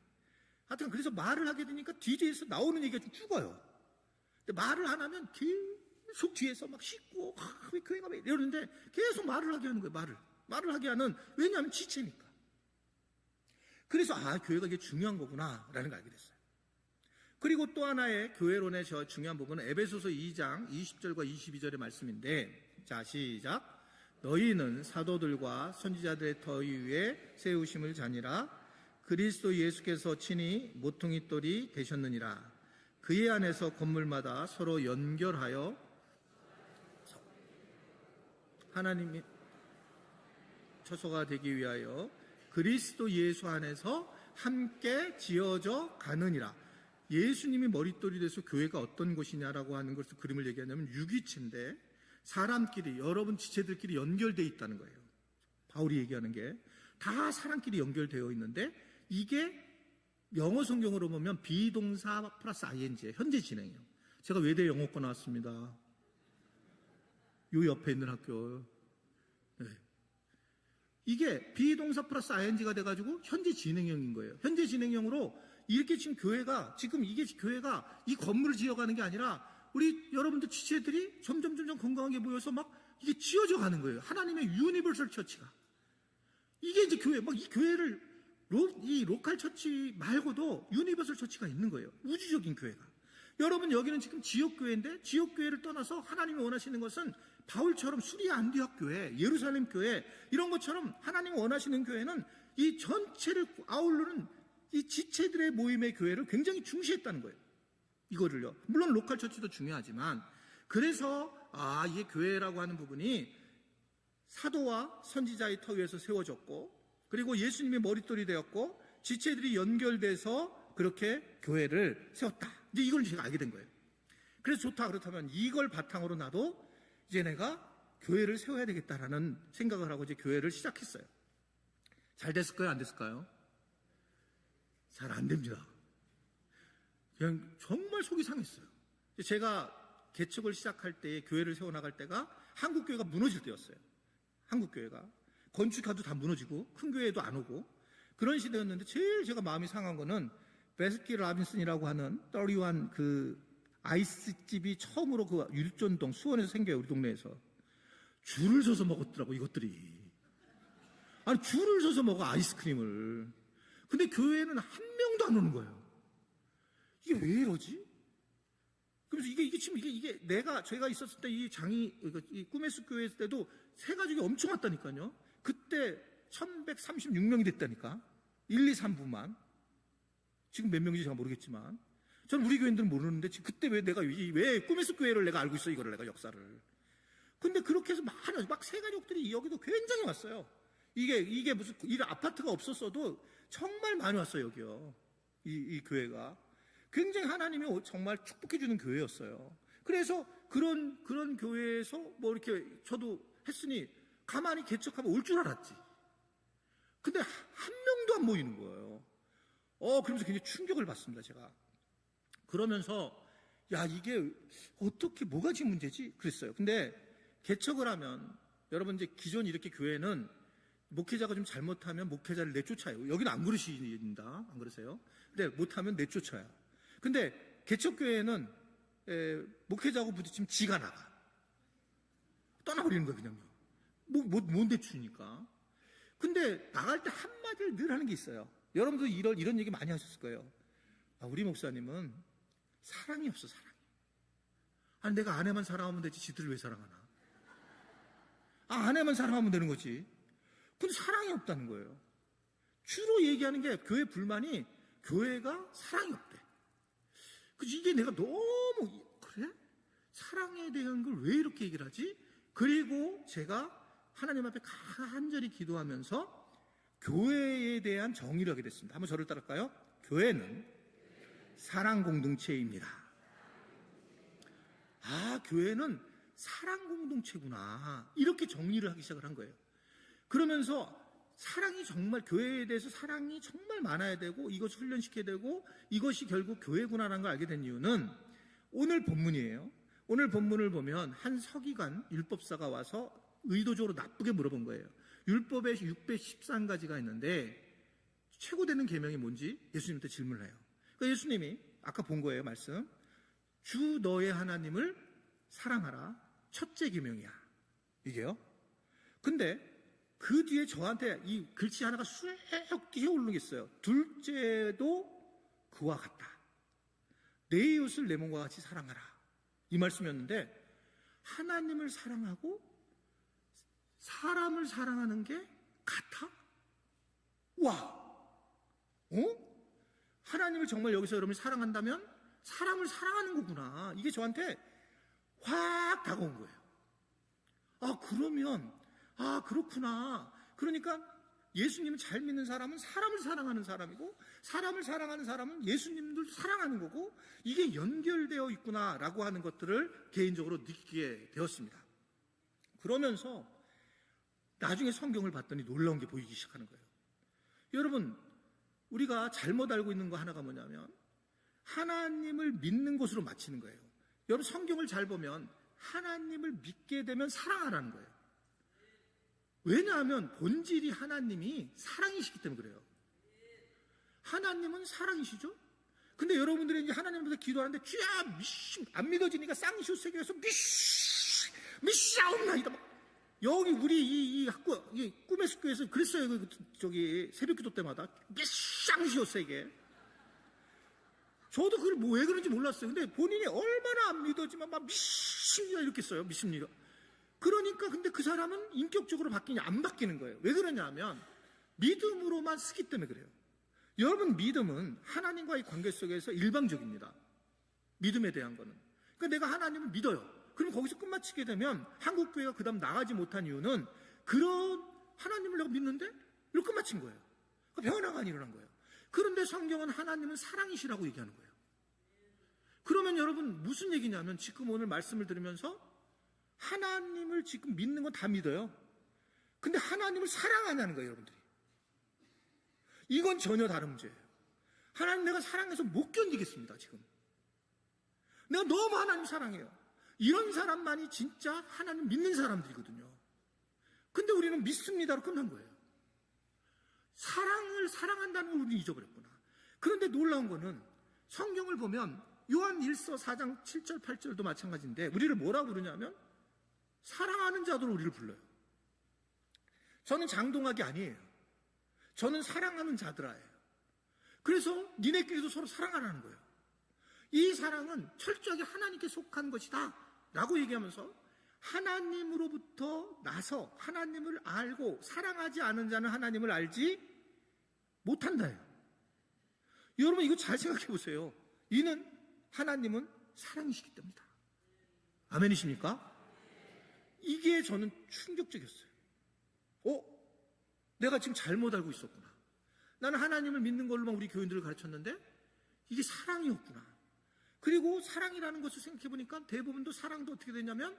하여튼 그래서 말을 하게 되니까 뒤에서 나오는 얘기가 좀 죽어요. 근데 말을 안 하면 계속 뒤에서 막 씻고 왜 교회가 왜 이러는데 계속 말을 하게 하는 거예요. 말을 하게 하는 왜냐하면 지체니까. 그래서 교회가 이게 중요한 거구나라는 걸 알게 됐어요. 그리고 또 하나의 교회론의 저 중요한 부분은 에베소서 2장 20절과 22절의 말씀인데 자 시작. 너희는 사도들과 선지자들의 터 위에 세우심을 자니라. 그리스도 예수께서 친히 모퉁이 돌이 되셨느니라. 그의 안에서 건물마다 서로 연결하여 하나님의 처소가 되기 위하여 그리스도 예수 안에서 함께 지어져 가느니라. 예수님이 머릿돌이 돼서 교회가 어떤 곳이냐라고 하는 것을 그림을 얘기하냐면 유기체인데 사람끼리 여러분 지체들끼리 연결되어 있다는 거예요. 바울이 얘기하는 게 다 사람끼리 연결되어 있는데 이게 영어 성경으로 보면 비동사 플러스 ing예요. 현재 진행이에요. 제가 외대 영어과 나왔습니다. 요 옆에 있는 학교. 네. 이게 비동사 플러스 ing가 돼가지고 현재 진행형인 거예요. 현재 진행형으로 이렇게 지금 교회가 이 건물을 지어가는 게 아니라 우리 여러분들 지체들이 점점 건강하게 모여서 막 이게 지어져 가는 거예요. 하나님의 유니버설 처치가. 이게 이제 교회, 막 이 교회를 이 로컬 처치 말고도 유니버설 처치가 있는 거예요. 우주적인 교회가. 여러분 여기는 지금 지역교회인데 지역교회를 떠나서 하나님이 원하시는 것은 바울처럼 수리아 안디옥 교회, 예루살렘 교회 이런 것처럼 하나님이 원하시는 교회는 이 전체를 아우르는 이 지체들의 모임의 교회를 굉장히 중시했다는 거예요. 이거를요. 물론 로컬 처치도 중요하지만 그래서 이게 교회라고 하는 부분이 사도와 선지자의 터 위에서 세워졌고 그리고 예수님이 머릿돌이 되었고 지체들이 연결돼서 그렇게 교회를 세웠다. 이제 이걸 제가 알게 된 거예요. 그래서 좋다. 그렇다면 이걸 바탕으로 나도 이제 내가 교회를 세워야 되겠다라는 생각을 하고 이제 교회를 시작했어요. 잘 됐을까요? 안 됐을까요? 잘 안 됩니다. 그냥 정말 속이 상했어요. 제가 개척을 시작할 때 교회를 세워나갈 때가 한국교회가 무너질 때였어요. 한국교회가. 건축가도 다 무너지고 큰 교회도 안 오고 그런 시대였는데 제일 제가 마음이 상한 거는 베스킨 라빈슨이라고 하는 31 그 아이스집이 처음으로 그 율전동 수원에서 생겨요. 우리 동네에서. 줄을 서서 먹었더라고 이것들이. 아니 줄을 서서 먹어 아이스크림을. 근데 교회에는 한 명도 안 오는 거예요. 이게 왜 이러지? 그래서 이게 제가 있었을 때 이 꿈의 숲 교회 있을 때도 새 가족이 엄청 왔다니까요. 그때 1136명이 됐다니까. 1, 2, 3부만. 지금 몇 명인지 제가 모르겠지만. 전 우리 교인들은 모르는데 그때 왜 꿈의 숲 교회를 내가 알고 있어 이거를 내가 역사를. 근데 그렇게 해서 막 새가족들이 여기도 굉장히 왔어요. 이게 무슨, 이 아파트가 없었어도 정말 많이 왔어요, 여기요. 이 교회가. 굉장히 하나님이 정말 축복해주는 교회였어요. 그래서 그런 교회에서 뭐 이렇게 저도 했으니 가만히 개척하면 올 줄 알았지. 근데 한 명도 안 모이는 거예요. 그러면서 굉장히 충격을 받습니다, 제가. 그러면서, 야, 이게 어떻게, 뭐가 지금 문제지? 그랬어요. 근데 개척을 하면, 여러분 이제 기존 이렇게 교회는 목회자가 좀 잘못하면 목회자를 내쫓아요. 여기는 안 그러십니다. 안 그러세요? 근데 못하면 내쫓아요. 근데 개척교회는 목회자하고 부딪히면 지가 나가. 떠나버리는 거예요, 그냥요. 못 내추니까. 근데 나갈 때 한마디를 늘 하는 게 있어요. 여러분도 이런 얘기 많이 하셨을 거예요. 우리 목사님은 사랑이 없어, 사랑이. 아니, 내가 아내만 사랑하면 되지, 지들을 왜 사랑하나? 아내만 사랑하면 되는 거지. 근데 사랑이 없다는 거예요. 주로 얘기하는 게 교회 불만이 교회가 사랑이 없대. 그래서 이게 내가 너무, 그래? 사랑에 대한 걸 왜 이렇게 얘기를 하지? 그리고 제가 하나님 앞에 간절히 기도하면서 교회에 대한 정의를 하게 됐습니다. 한번 저를 따를까요? 교회는 사랑 공동체입니다. 교회는 사랑 공동체구나. 이렇게 정리를 하기 시작을 한 거예요. 그러면서 사랑이 정말, 교회에 대해서 사랑이 정말 많아야 되고 이것을 훈련시켜야 되고 이것이 결국 교회구나라는 걸 알게 된 이유는 오늘 본문이에요. 오늘 본문을 보면 한 서기관 율법사가 와서 의도적으로 나쁘게 물어본 거예요. 율법에 613가지가 있는데 최고 되는 계명이 뭔지 예수님한테 질문을 해요. 그러니까 예수님이 아까 본 거예요, 말씀. 주 너의 하나님을 사랑하라. 첫째 계명이야. 이게요. 근데 그 뒤에 저한테 이 글씨 하나가 쑥 뛰어오르는 게 있어요. 둘째도 그와 같다. 내 이웃을 내 몸과 같이 사랑하라. 이 말씀이었는데 하나님을 사랑하고 사람을 사랑하는 게 같아? 와! 하나님을 정말 여기서 여러분이 사랑한다면 사람을 사랑하는 거구나. 이게 저한테 확 다가온 거예요. 그러면 그렇구나. 그러니까 예수님을 잘 믿는 사람은 사람을 사랑하는 사람이고 사람을 사랑하는 사람은 예수님도 사랑하는 거고 이게 연결되어 있구나라고 하는 것들을 개인적으로 느끼게 되었습니다. 그러면서 나중에 성경을 봤더니 놀라운 게 보이기 시작하는 거예요. 여러분, 우리가 잘못 알고 있는 거 하나가 뭐냐면 하나님을 믿는 것으로 마치는 거예요. 여러분, 성경을 잘 보면 하나님을 믿게 되면 사랑하라는 거예요. 왜냐하면 본질이 하나님이 사랑이시기 때문에 그래요. 하나님은 사랑이시죠? 근데 여러분들이 이제 하나님보다 기도하는데 주야 안 믿어지니까 쌍시오세계에서 미샤옵나이다. 여기 우리 이 학교 이 꿈의 숲교에서 그랬어요. 저기 새벽기도 때마다 미쌍시오세계. 저도 그걸 왜 그런지 몰랐어요. 근데 본인이 얼마나 안 믿어지만 막 미십니다 이렇게 써요. 미십니다. 그러니까 근데 그 사람은 인격적으로 바뀌냐 안 바뀌는 거예요. 왜 그러냐면 믿음으로만 쓰기 때문에 그래요. 여러분, 믿음은 하나님과의 관계 속에서 일방적입니다. 믿음에 대한 거는. 그러니까 내가 하나님을 믿어요. 그럼 거기서 끝마치게 되면 한국교회가 그 다음 나가지 못한 이유는 그런 하나님을 내가 믿는데 이걸 끝마친 거예요. 그러니까 변화가 안 일어난 거예요. 그런데 성경은 하나님은 사랑이시라고 얘기하는 거예요. 그러면 여러분 무슨 얘기냐면 지금 오늘 말씀을 들으면서 하나님을 지금 믿는 건 다 믿어요. 근데 하나님을 사랑하냐는 거예요, 여러분들이. 이건 전혀 다른 문제예요. 하나님 내가 사랑해서 못 견디겠습니다, 지금. 내가 너무 하나님 사랑해요. 이런 사람만이 진짜 하나님 믿는 사람들이거든요. 근데 우리는 믿습니다로 끝난 거예요. 사랑을 사랑한다는 걸 우리는 잊어버렸구나. 그런데 놀라운 거는 성경을 보면 요한 1서 4장 7절 8절도 마찬가지인데 우리를 뭐라고 부르냐면 사랑하는 자들로 우리를 불러요. 저는 장동학이 아니에요. 저는 사랑하는 자들아예요. 그래서 니네끼리도 서로 사랑하라는 거예요. 이 사랑은 철저하게 하나님께 속한 것이다 라고 얘기하면서 하나님으로부터 나서 하나님을 알고 사랑하지 않은 자는 하나님을 알지 못한다예요. 여러분 이거 잘 생각해 보세요. 하나님은 사랑이시기 때문이다. 아멘이십니까? 이게 저는 충격적이었어요. 내가 지금 잘못 알고 있었구나. 나는 하나님을 믿는 걸로만 우리 교인들을 가르쳤는데 이게 사랑이었구나. 그리고 사랑이라는 것을 생각해보니까 대부분도 사랑도 어떻게 되냐면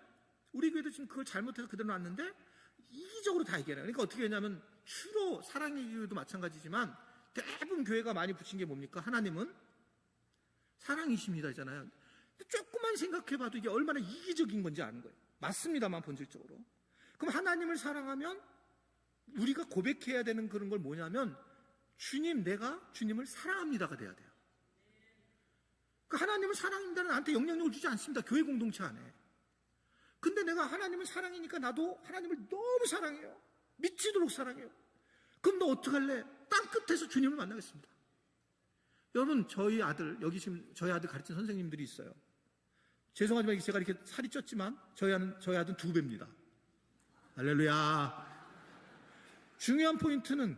우리 교회도 지금 그걸 잘못해서 그대로 놨는데 이기적으로 다 얘기해요. 그러니까 어떻게 되냐면 주로 사랑의 교회도 마찬가지지만 대부분 교회가 많이 붙인 게 뭡니까? 하나님은 사랑이십니다잖아요. 조금만 생각해봐도 이게 얼마나 이기적인 건지 아는 거예요. 맞습니다만 본질적으로. 그럼 하나님을 사랑하면 우리가 고백해야 되는 그런 걸 뭐냐면 주님, 내가 주님을 사랑합니다가 돼야 돼요. 그 하나님을 사랑한다는 나한테 영향력을 주지 않습니다. 교회 공동체 안에. 근데 내가 하나님을 사랑이니까 나도 하나님을 너무 사랑해요. 미치도록 사랑해요. 그럼 너 어떡할래? 땅끝에서 주님을 만나겠습니다. 여러분, 저희 아들, 여기 지금 저희 아들 가르친 선생님들이 있어요. 죄송하지만 제가 이렇게 살이 쪘지만 저희 아들은 2배입니다. 할렐루야. 중요한 포인트는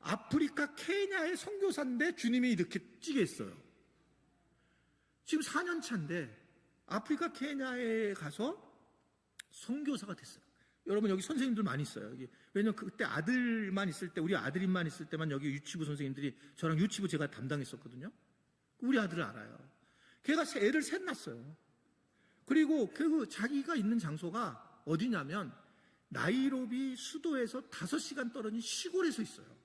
아프리카 케냐의 선교사인데 주님이 이렇게 찌게 했어요. 지금 4년 차인데 아프리카 케냐에 가서 선교사가 됐어요. 여러분 여기 선생님들 많이 있어요. 왜냐면 그때 아들만 있을 때, 우리 아들인만 있을 때만 여기 유치부 선생님들이 저랑 유치부 제가 담당했었거든요. 우리 아들을 알아요. 걔가 애를 셋 낳았어요. 그리고 그 자기가 있는 장소가 어디냐면 나이로비 수도에서 5시간 떨어진 시골에서 있어요.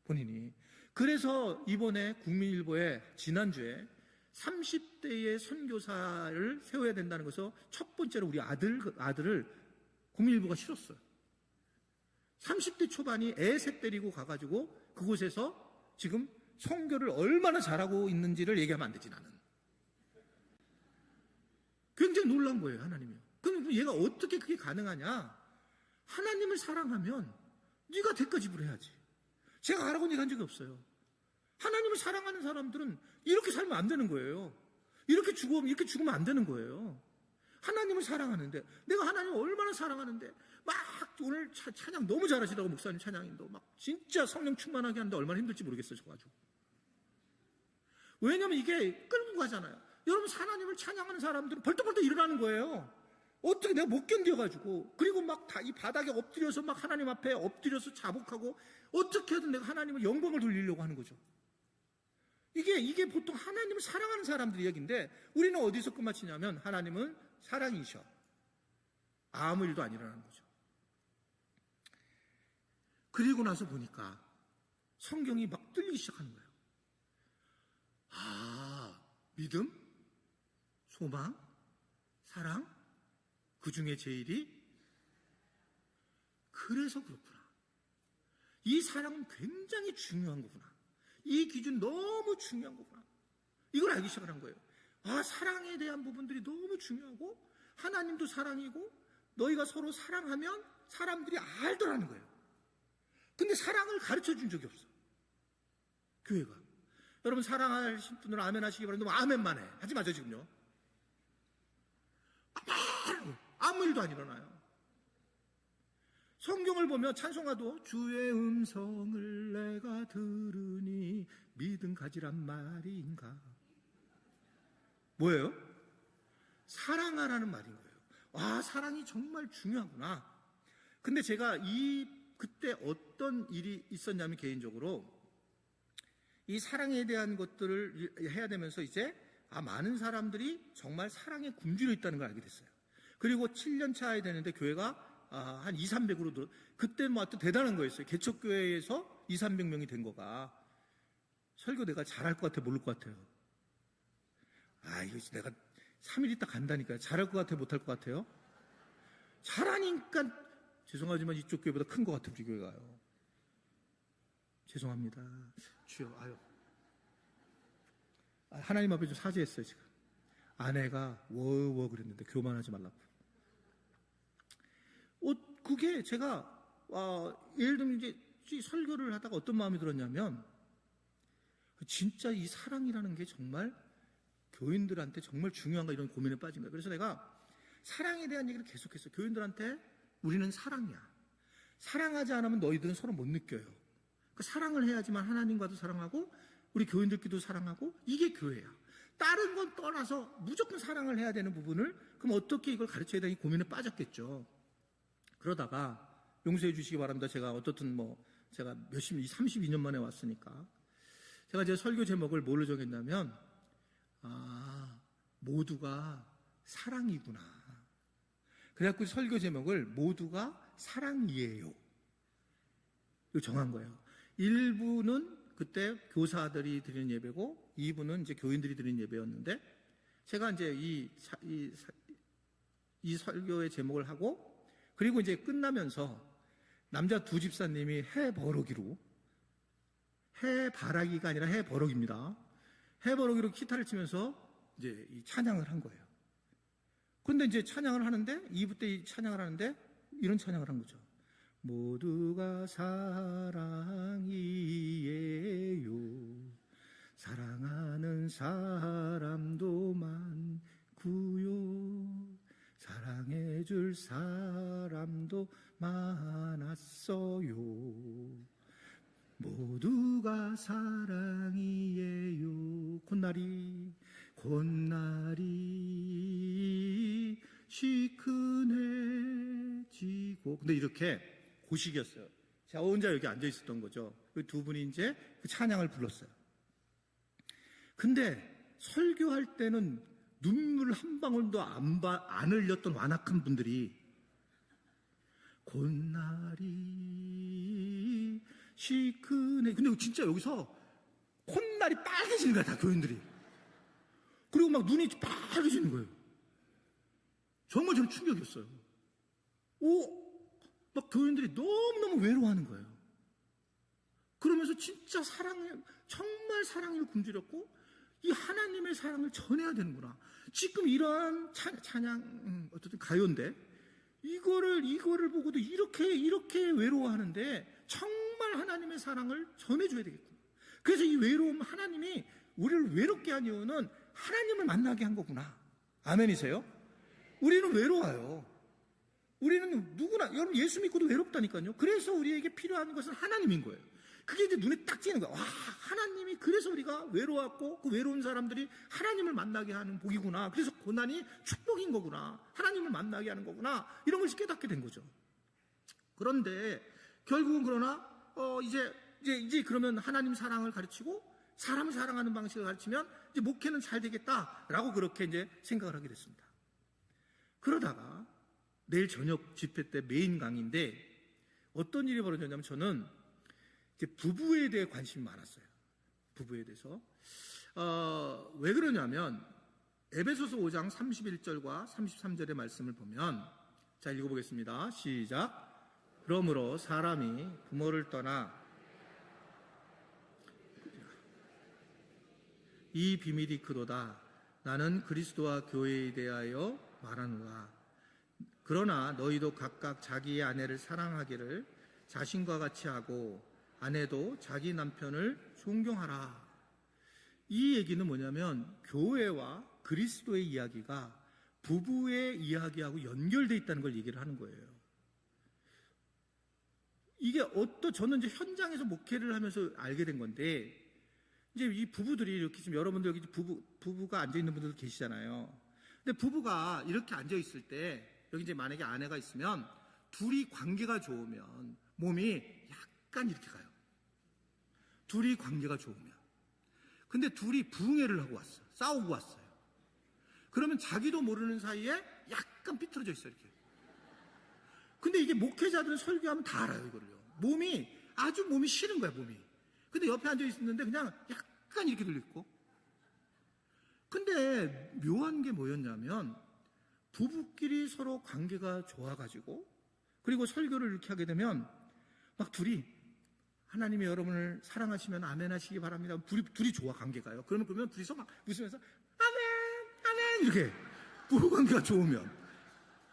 본인이. 그래서 이번에 국민일보에 지난주에 30대의 선교사를 세워야 된다는 것에서 첫 번째로 우리 아들을 국민일보가 실었어요. 30대 초반이 애 셋 데리고 가가지고 그곳에서 지금 선교를 얼마나 잘하고 있는지를 얘기하면 안 되지, 나는. 굉장히 놀란 거예요, 하나님이요. 그럼 얘가 어떻게 그게 가능하냐? 하나님을 사랑하면 네가 대가 지불해야지. 제가 가라고 얘기한 적이 없어요. 하나님을 사랑하는 사람들은 이렇게 살면 안 되는 거예요. 이렇게 죽으면 안 되는 거예요. 하나님을 사랑하는데, 내가 하나님을 얼마나 사랑하는데, 막 오늘 찬양 너무 잘하시더라고, 목사님 찬양인도. 막 진짜 성령 충만하게 하는데 얼마나 힘들지 모르겠어요, 저 가지고. 왜냐면 이게 끌고 가잖아요. 여러분, 하나님을 찬양하는 사람들은 벌떡벌떡 일어나는 거예요. 어떻게 내가 못 견뎌가지고. 그리고 막 다 이 바닥에 엎드려서 막 하나님 앞에 엎드려서 자복하고 어떻게든 내가 하나님을 영광을 돌리려고 하는 거죠. 이게 보통 하나님을 사랑하는 사람들 이야기인데 우리는 어디서 끝마치냐면 하나님은 사랑이셔. 아무 일도 안 일어나는 거죠. 그리고 나서 보니까 성경이 막 뚫리기 시작하는 거예요. 믿음, 소망, 사랑, 그 중에 제일이 그래서 그렇구나. 이 사랑은 굉장히 중요한 거구나. 이 기준 너무 중요한 거구나. 이걸 알기 시작한 거예요. 사랑에 대한 부분들이 너무 중요하고 하나님도 사랑이고 너희가 서로 사랑하면 사람들이 알더라는 거예요. 근데 사랑을 가르쳐 준 적이 없어. 교회가. 여러분 사랑하실 분들 아멘 하시기 바랍니다. 아멘만 해. 하지 마죠 지금요. 아무 일도 안 일어나요. 성경을 보면 찬송가도 주의 음성을 내가 들으니 믿음 가지란 말인가. 뭐예요? 사랑하라는 말인 거예요. 사랑이 정말 중요하구나. 근데 제가 그때 어떤 일이 있었냐면 개인적으로 이 사랑에 대한 것들을 해야 되면서 이제 많은 사람들이 정말 사랑에 굶주려 있다는 걸 알게 됐어요. 그리고 7년 차에 되는데 교회가 한 200~300으로 그때 뭐 또 대단한 거였어요. 개척교회에서 200~300명이 된 거가. 설교 내가 잘할 것 같아, 모를 것 같아요? 이거 내가 3일 있다 간다니까요. 잘할 것 같아요, 못할 것 같아요? 잘하니까 죄송하지만 이쪽 교회보다 큰 것 같아요, 우리 교회가요. 죄송합니다. 주여, 하나님 앞에 좀 사죄했어요, 지금. 아내가 워워 그랬는데 교만하지 말라고. 그게 제가 예를 들면 이제 설교를 하다가 어떤 마음이 들었냐면 진짜 이 사랑이라는 게 정말 교인들한테 정말 중요한가 이런 고민에 빠진 거예요. 그래서 내가 사랑에 대한 얘기를 계속했어요. 교인들한테 우리는 사랑이야. 사랑하지 않으면 너희들은 서로 못 느껴요. 그 사랑을 해야지만 하나님과도 사랑하고 우리 교인들끼리도 사랑하고 이게 교회야. 다른 건 떠나서 무조건 사랑을 해야 되는 부분을 그럼 어떻게 이걸 가르쳐야 되니 고민에 빠졌겠죠. 그러다가 용서해 주시기 바랍니다. 제가 어떻든 제가 32년 만에 왔으니까 제가 제 설교 제목을 뭘로 정했냐면 모두가 사랑이구나. 그래갖고 설교 제목을 모두가 사랑이에요 이거 정한 거예요. 1부는 그때 교사들이 드리는 예배고 2부는 이제 교인들이 드리는 예배였는데 제가 이제 이 설교의 제목을 하고 그리고 이제 끝나면서 남자 두 집사님이 해바라기가 아니라 해버럭입니다. 해버럭이로 기타를 치면서 이제 이 찬양을 한 거예요. 근데 이제 찬양을 하는데 2부 때 이 찬양을 하는데 이런 찬양을 한 거죠. 모두가 사랑이에요. 사랑하는 사람도 많고요. 사랑해줄 사람도 많았어요. 모두가 사랑이에요. 콧날이 시큰해지고 근데 이렇게 고식이었어요. 제가 혼자 여기 앉아 있었던 거죠. 그 두 분이 이제 그 찬양을 불렀어요. 근데 설교할 때는 눈물 한 방울도 안 흘렸던 완악한 분들이 콧날이 시큰해. 근데 진짜 여기서 콧날이 빨개지는 거야, 다 교인들이. 그리고 막 눈이 빨개지는 거예요. 정말 저는 충격이었어요. 막 교인들이 너무너무 외로워하는 거예요. 그러면서 진짜 정말 사랑을 굶주렸고 이 하나님의 사랑을 전해야 되는구나. 지금 이러한 찬양, 어쨌든 가요인데 이거를 보고도 이렇게 외로워하는데 정말 하나님의 사랑을 전해줘야 되겠구나. 그래서 이 외로움, 하나님이 우리를 외롭게 한 이유는 하나님을 만나게 한 거구나. 아멘이세요? 우리는 외로워요. 우리는 누구나, 여러분 예수 믿고도 외롭다니까요. 그래서 우리에게 필요한 것은 하나님인 거예요. 그게 이제 눈에 딱 띄는 거야. 와, 하나님이 그래서 우리가 외로웠고 그 외로운 사람들이 하나님을 만나게 하는 복이구나. 그래서 고난이 축복인 거구나. 하나님을 만나게 하는 거구나. 이런 걸 깨닫게 된 거죠. 그런데 결국은 그러나 이제 그러면 하나님 사랑을 가르치고 사람을 사랑하는 방식을 가르치면 이제 목회는 잘 되겠다라고 그렇게 이제 생각을 하게 됐습니다. 그러다가 내일 저녁 집회 때 메인 강의인데 어떤 일이 벌어졌냐면 저는 이제 부부에 대해 관심이 많았어요. 부부에 대해서. 왜 그러냐면 에베소서 5장 31절과 33절의 말씀을 보면 자 읽어보겠습니다. 시작. 그러므로 사람이 부모를 떠나 이 비밀이 크도다. 나는 그리스도와 교회에 대하여 말하노라. 그러나 너희도 각각 자기의 아내를 사랑하기를 자신과 같이 하고 아내도 자기 남편을 존경하라. 이 얘기는 뭐냐면 교회와 그리스도의 이야기가 부부의 이야기하고 연결되어 있다는 걸 얘기를 하는 거예요. 이게 저는 이제 현장에서 목회를 하면서 알게 된 건데 이제 이 부부들이 이렇게 지금 여러분들 여기 부부가 앉아 있는 분들도 계시잖아요. 근데 부부가 이렇게 앉아 있을 때 여기 이제 만약에 아내가 있으면 둘이 관계가 좋으면 몸이 약간 이렇게 가요. 둘이 관계가 좋으면. 근데 둘이 부흥회를 하고 왔어요. 싸우고 왔어요. 그러면 자기도 모르는 사이에 약간 삐뚤어져 있어요. 이렇게. 근데 이게 목회자들은 설교하면 다 알아요. 이거를요. 몸이 싫은 거야. 몸이. 근데 옆에 앉아 있었는데 그냥 약간 이렇게 들려있고. 근데 묘한 게 뭐였냐면 부부끼리 서로 관계가 좋아가지고 그리고 설교를 이렇게 하게 되면 막 둘이 하나님이 여러분을 사랑하시면 아멘 하시기 바랍니다. 둘이 좋아 관계가요. 그러면 둘이서 막 웃으면서 아멘 이렇게 부부관계가 좋으면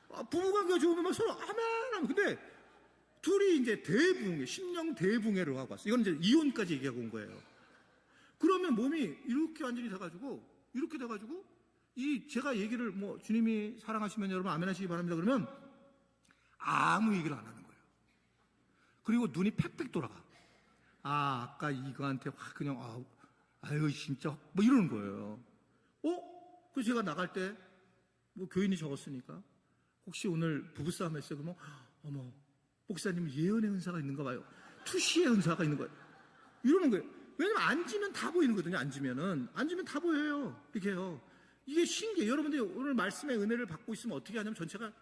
막 서로 아멘 하면 근데 둘이 이제 대붕해 심령 대붕해를 하고 왔어요. 이건 이제 이혼까지 얘기하고 온 거예요. 그러면 몸이 이렇게 완전히 돼가지고 제가 얘기를 주님이 사랑하시면 여러분 아멘 하시기 바랍니다. 그러면 아무 얘기를 안 하는 거예요. 그리고 눈이 팩팩 돌아가. 아까 이거한테 확 그냥 아유 진짜 이러는 거예요. 그래서 제가 나갈 때 뭐 교인이 적었으니까 혹시 오늘 부부싸움 했어요? 그러면 어머, 목사님 예언의 은사가 있는가 봐요. 투시의 은사가 있는 거예요. 이러는 거예요. 왜냐면 앉으면 다 보이는 거거든요. 앉으면 다 보여요. 이렇게 해요. 이게 신기해요. 여러분들이 오늘 말씀의 은혜를 받고 있으면 어떻게 하냐면 전체가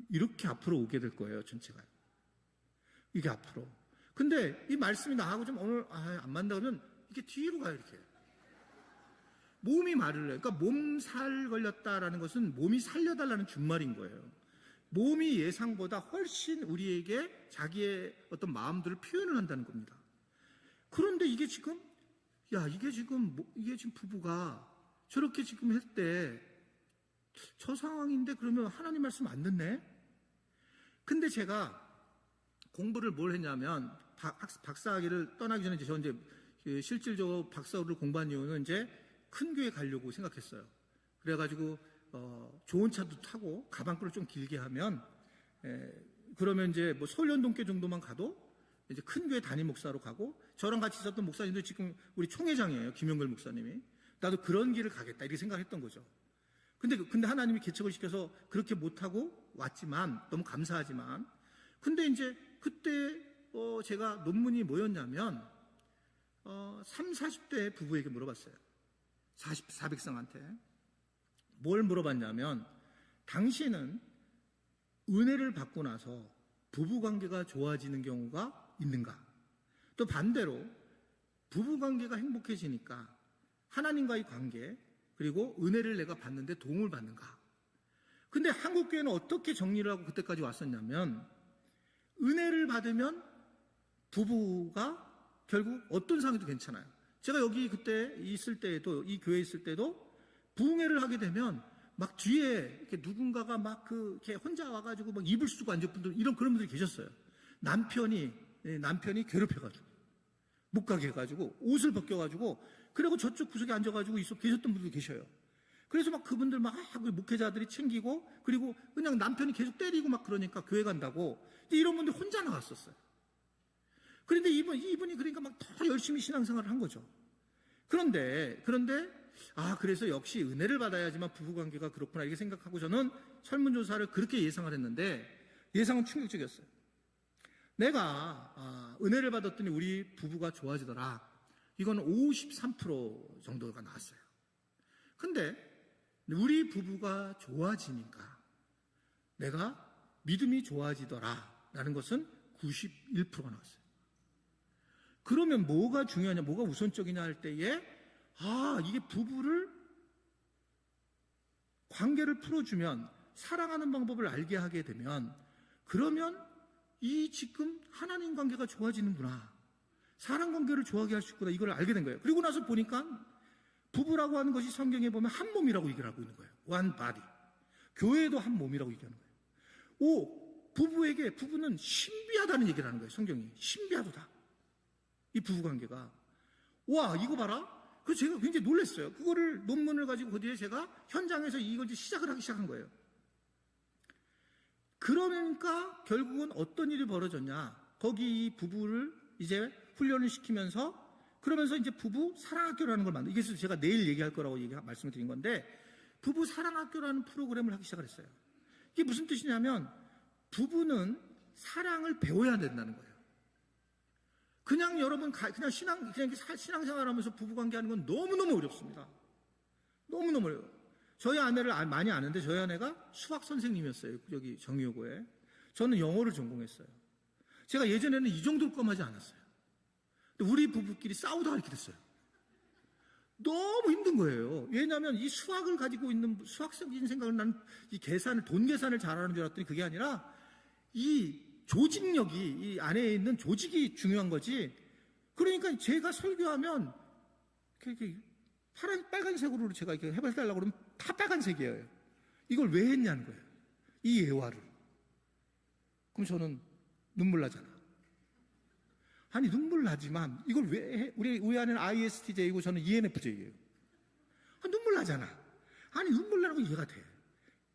이렇게 앞으로 오게 될 거예요. 전체가. 이게 앞으로. 근데 이 말씀이 나하고 좀 오늘 안 맞는다 그러면 이게 뒤로 가요. 이렇게. 몸이 말을 해요. 그러니까 몸살 걸렸다라는 것은 몸이 살려달라는 준말인 거예요. 몸이 예상보다 훨씬 우리에게 자기의 어떤 마음들을 표현을 한다는 겁니다. 그런데 이게 지금 부부가 저렇게 지금 할 때 저 상황인데 그러면 하나님 말씀 안 듣네? 근데 제가 공부를 뭘 했냐면 박사학위를 떠나기 전에 저 이제 실질적으로 박사학위를 공부한 이유는 이제 큰 교회 가려고 생각했어요. 그래가지고 좋은 차도 타고 가방끈을 좀 길게 하면 그러면 이제 뭐 서울연동교 정도만 가도 이제 큰 교회 담임 목사로 가고 저랑 같이 있었던 목사님도 지금 우리 총회장이에요. 김용걸 목사님이. 나도 그런 길을 가겠다 이렇게 생각했던 거죠. 근데 하나님이 개척을 시켜서 그렇게 못하고 왔지만 너무 감사하지만 근데 이제 그때 제가 논문이 뭐였냐면 40대 부부에게 물어봤어요. 400성한테 뭘 물어봤냐면 당신은 은혜를 받고 나서 부부관계가 좋아지는 경우가 있는가? 또 반대로 부부관계가 행복해지니까 하나님과의 관계 그리고 은혜를 내가 받는데 도움을 받는가? 근데 한국교회는 어떻게 정리를 하고 그때까지 왔었냐면 은혜를 받으면 부부가 결국 어떤 상황에도 괜찮아요. 제가 여기 그때 있을 때에도 이 교회에 있을 때도 부흥회를 하게 되면 막 뒤에 이렇게 누군가가 막 이렇게 혼자 와가지고 막 이불 쓰고 앉은 분들 그런 분들이 계셨어요. 남편이 괴롭혀가지고 못 가게 해가지고 옷을 벗겨가지고 그리고 저쪽 구석에 앉아가지고 계셨던 분들도 계셔요. 그래서 막 그분들 막 목회자들이 챙기고 그리고 그냥 남편이 계속 때리고 막 그러니까 교회 간다고 이런 분들 혼자 나왔었어요. 그런데 이분이 그러니까 막 더 열심히 신앙생활을 한 거죠. 그런데 그래서 역시 은혜를 받아야지만 부부관계가 그렇구나 이렇게 생각하고 저는 설문조사를 그렇게 예상을 했는데 예상은 충격적이었어요. 내가 은혜를 받았더니 우리 부부가 좋아지더라. 이건 53% 정도가 나왔어요. 근데 우리 부부가 좋아지니까 내가 믿음이 좋아지더라 라는 것은 91%가 나왔어요. 그러면 뭐가 중요하냐, 뭐가 우선적이냐 할 때에 이게 부부를 관계를 풀어주면 사랑하는 방법을 알게 하게 되면 그러면 이 지금 하나님 관계가 좋아지는구나, 사랑 관계를 좋아하게 할 수 있구나, 이걸 알게 된 거예요. 그리고 나서 보니까 부부라고 하는 것이 성경에 보면 한 몸이라고 얘기를 하고 있는 거예요. one body. 교회도 한 몸이라고 얘기하는 거예요. 부부는 신비하다는 얘기를 하는 거예요. 성경이 신비하다. 이 부부관계가. 와, 이거 봐라. 그래서 제가 굉장히 놀랐어요. 그거를 논문을 가지고 그 뒤에 제가 현장에서 이걸 시작을 하기 시작한 거예요. 그러니까 결국은 어떤 일이 벌어졌냐. 거기 이 부부를 이제 훈련을 시키면서 그러면서 이제 부부 사랑학교라는 걸 만들고, 이게 제가 내일 얘기할 거라고 말씀을 드린 건데, 부부 사랑학교라는 프로그램을 하기 시작을 했어요. 이게 무슨 뜻이냐면 부부는 사랑을 배워야 된다는 거예요. 그냥 여러분 그냥 신앙생활 하면서 부부관계 하는 건 너무너무 어렵습니다. 너무너무 어려워요. 저희 아내를 많이 아는데 저희 아내가 수학 선생님이었어요. 여기 정의여고에. 저는 영어를 전공했어요. 제가 예전에는 이 정도로 껌하지 않았어요. 근데 우리 부부끼리 싸우다가 이렇게 됐어요. 너무 힘든 거예요. 왜냐하면 이 수학을 가지고 있는 수학적인 생각을 나는 이 돈 계산을 잘하는 줄 알았더니 그게 아니라 이 조직력이, 이 안에 있는 조직이 중요한 거지. 그러니까 제가 설교하면 이렇게 빨간색으로 제가 이렇게 해달라고 그러면 다 빨간색이에요. 이걸 왜 했냐는 거예요. 이 예화를. 그럼 저는 눈물 나잖아. 아니, 눈물 나지만 이걸 왜 해? 우리 아내는 ISTJ이고 저는 ENFJ예요. 눈물 나잖아. 아니, 눈물 나는 거 이해가 돼.